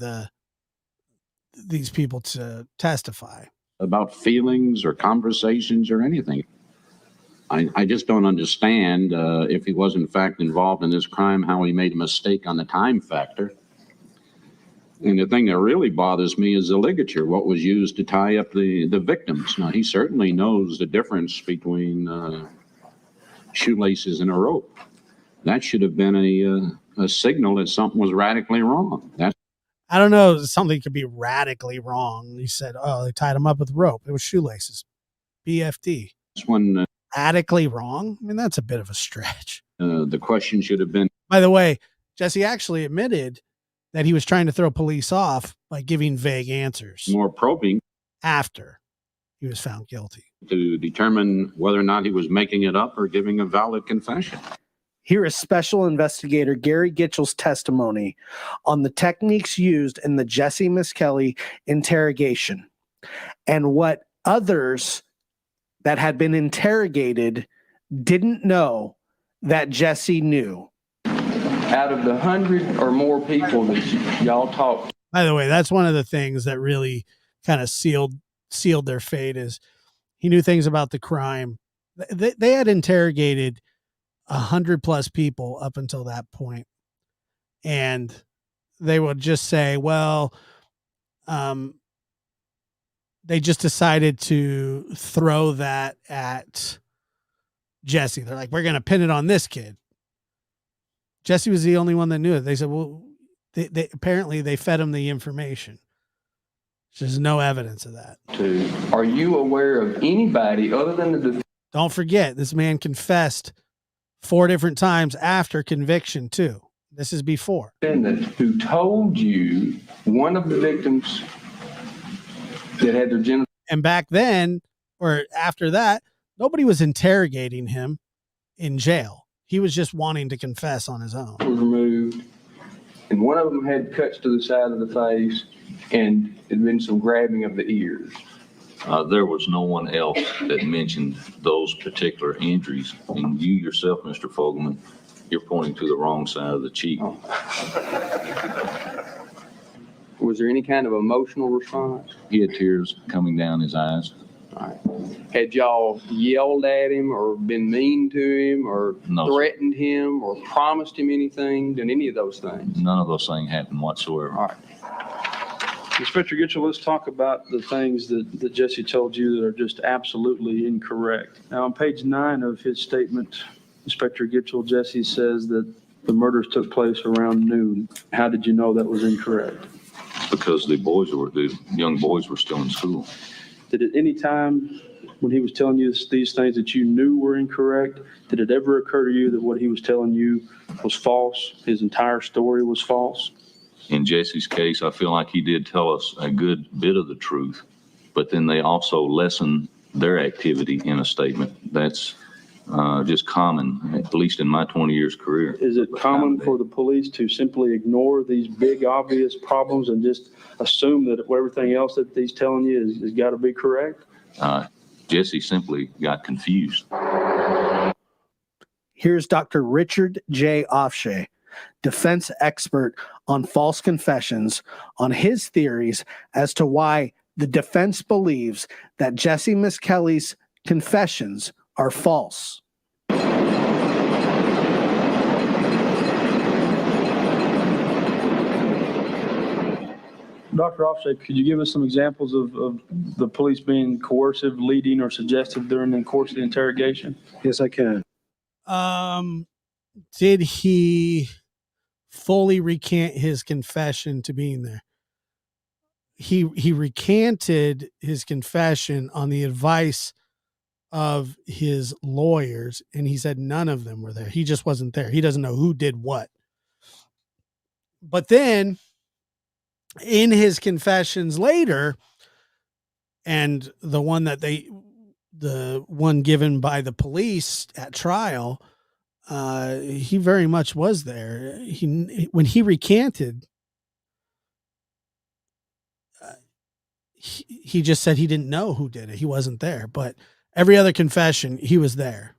these people to testify. About feelings or conversations or anything. I just don't understand if he was in fact involved in this crime, how he made a mistake on the time factor. And the thing that really bothers me is the ligature, what was used to tie up the victims. Now, he certainly knows the difference between shoelaces and a rope. That should have been a signal that something was radically wrong. I don't know. Something could be radically wrong. He said, oh, they tied him up with rope. It was shoelaces. BFD. That's when radically wrong? I mean, that's a bit of a stretch. The question should have been. By the way, Jesse actually admitted that he was trying to throw police off by giving vague answers. More probing. After he was found guilty. To determine whether or not he was making it up or giving a valid confession. Here is Special Investigator Gary Gitchell's testimony on the techniques used in the Jesse Misskelley interrogation and what others that had been interrogated didn't know that Jesse knew. Out of the 100 or more people that y'all talked. By the way, that's one of the things that really kind of sealed their fate is he knew things about the crime. They had interrogated 100+ people up until that point. And they would just say, well, they just decided to throw that at Jesse. They're like, we're going to pin it on this kid. Jesse was the only one that knew it. They said, well, they apparently they fed him the information. There's no evidence of that. Are you aware of anybody other than the Don't forget, this man confessed 4 different times after conviction too. This is before. defendant who told you one of the victims that had their genital? And back then, or after that, nobody was interrogating him in jail. He was just wanting to confess on his own. Was removed, and one of them had cuts to the side of the face, and had been some grabbing of the ears. There was no one else that mentioned those particular injuries. And you yourself, Mr. Fogelman, you're pointing to the wrong side of the cheek. Oh. Was there any kind of emotional response? He had tears coming down his eyes. All right. Had y'all yelled at him or been mean to him or threatened him or promised him anything, done any of those things? None of those things happened whatsoever. All right. Inspector Gitchell, let's talk about the things that Jesse told you that are just absolutely incorrect. Now, on page 9 of his statement, Inspector Gitchell, Jesse says that the murders took place around noon. How did you know that was incorrect? Because the young boys were still in school. Did at any time when he was telling you these things that you knew were incorrect, did it ever occur to you that what he was telling you was false? His entire story was false? In Jesse's case, I feel like he did tell us a good bit of the truth, but then they also lessened their activity in a statement. That's just common, at least in my 20 years career. Is it common for the police to simply ignore these big, obvious problems and just assume that everything else that he's telling you has got to be correct? Jesse simply got confused. Here's Dr. Richard J. Offshay, defense expert on false confessions, on his theories as to why the defense believes that Jesse Misskelley's confessions are false. Dr. Offshay, could you give us some examples of the police being coercive, leading, or suggestive during the course of the interrogation? Yes, I can. Did he fully recant his confession to being there? He recanted his confession on the advice of his lawyers, and he said none of them were there. He just wasn't there. He doesn't know who did what. But then in his confessions later, and the one given by the police at trial, he very much was there. When he recanted, he just said he didn't know who did it. He wasn't there. But every other confession, he was there.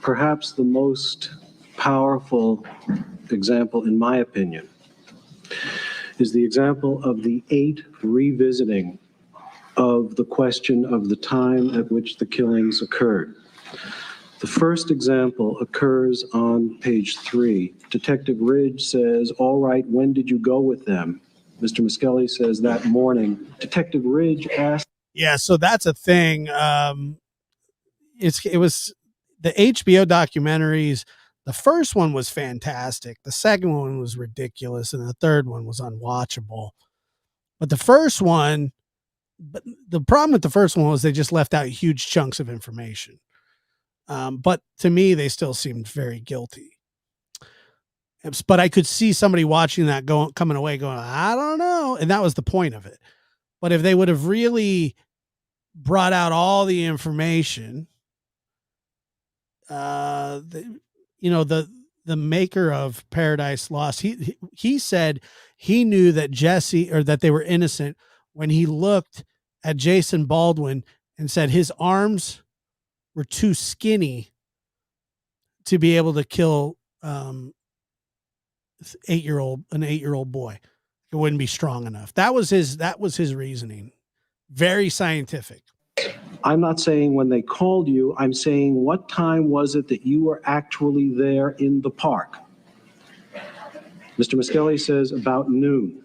Perhaps the most powerful example, in my opinion, is the example of the 8 revisiting of the question of the time at which the killings occurred. The first example occurs on page 3. Detective Ridge says, "All right, when did you go with them?" Mr. Misskelley says, "That morning." Detective Ridge asked. Yeah, so that's a thing. It was the HBO documentaries. The first one was fantastic. The second one was ridiculous, and the third one was unwatchable. But the first one, but the problem with the first one was they just left out huge chunks of information. But to me, they still seemed very guilty. But I could see somebody watching that coming away going, I don't know. And that was the point of it. But if they would have really brought out all the information, the maker of Paradise Lost, he said he knew that that they were innocent when he looked at Jason Baldwin and said his arms were too skinny to be able to kill an 8-year-old boy. It wouldn't be strong enough. That was his reasoning. Very scientific. I'm not saying when they called you, I'm saying what time was it that you were actually there in the park? Mr. Misskelley says about noon.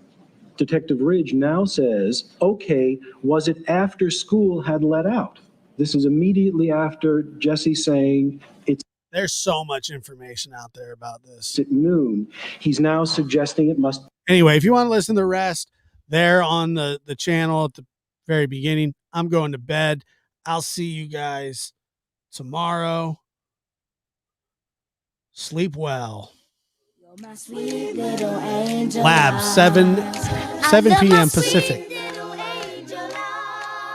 Detective Ridge now says, okay, was it after school had let out? This is immediately after Jesse saying it's. There's so much information out there about this. At noon. He's now suggesting it must. Anyway, if you want to listen to the rest, they're on the channel at the very beginning. I'm going to bed. I'll see you guys tomorrow. Sleep well. Lab 7 p.m. Pacific.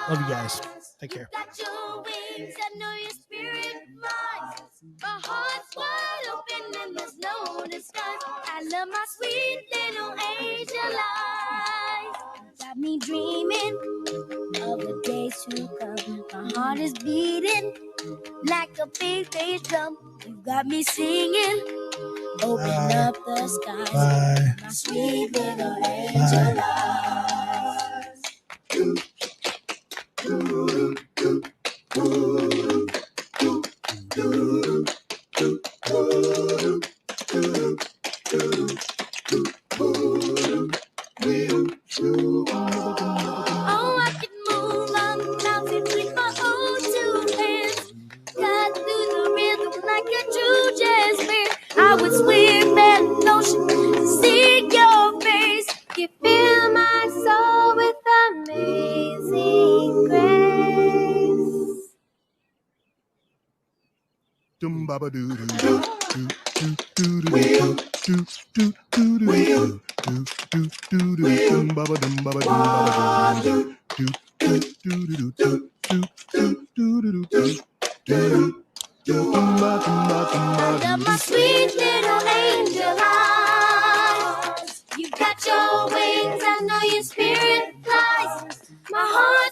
Love you guys. Take care. My heart's wide open and there's no disguise. I love my sweet little angel eyes. Got me dreaming of the days to come. My heart is beating like a big bass drum. You got me singing. Open up the skies. My sweet little angel Oh, I can move on mountain with my own 2 hands. Cut through the rhythm like a true jazz band. I would swim that ocean to see your face. You fill my soul with amazing grace. Dum baba doo doo my sweet little angel eyes. You got your wings, I know your spirit flies. My heart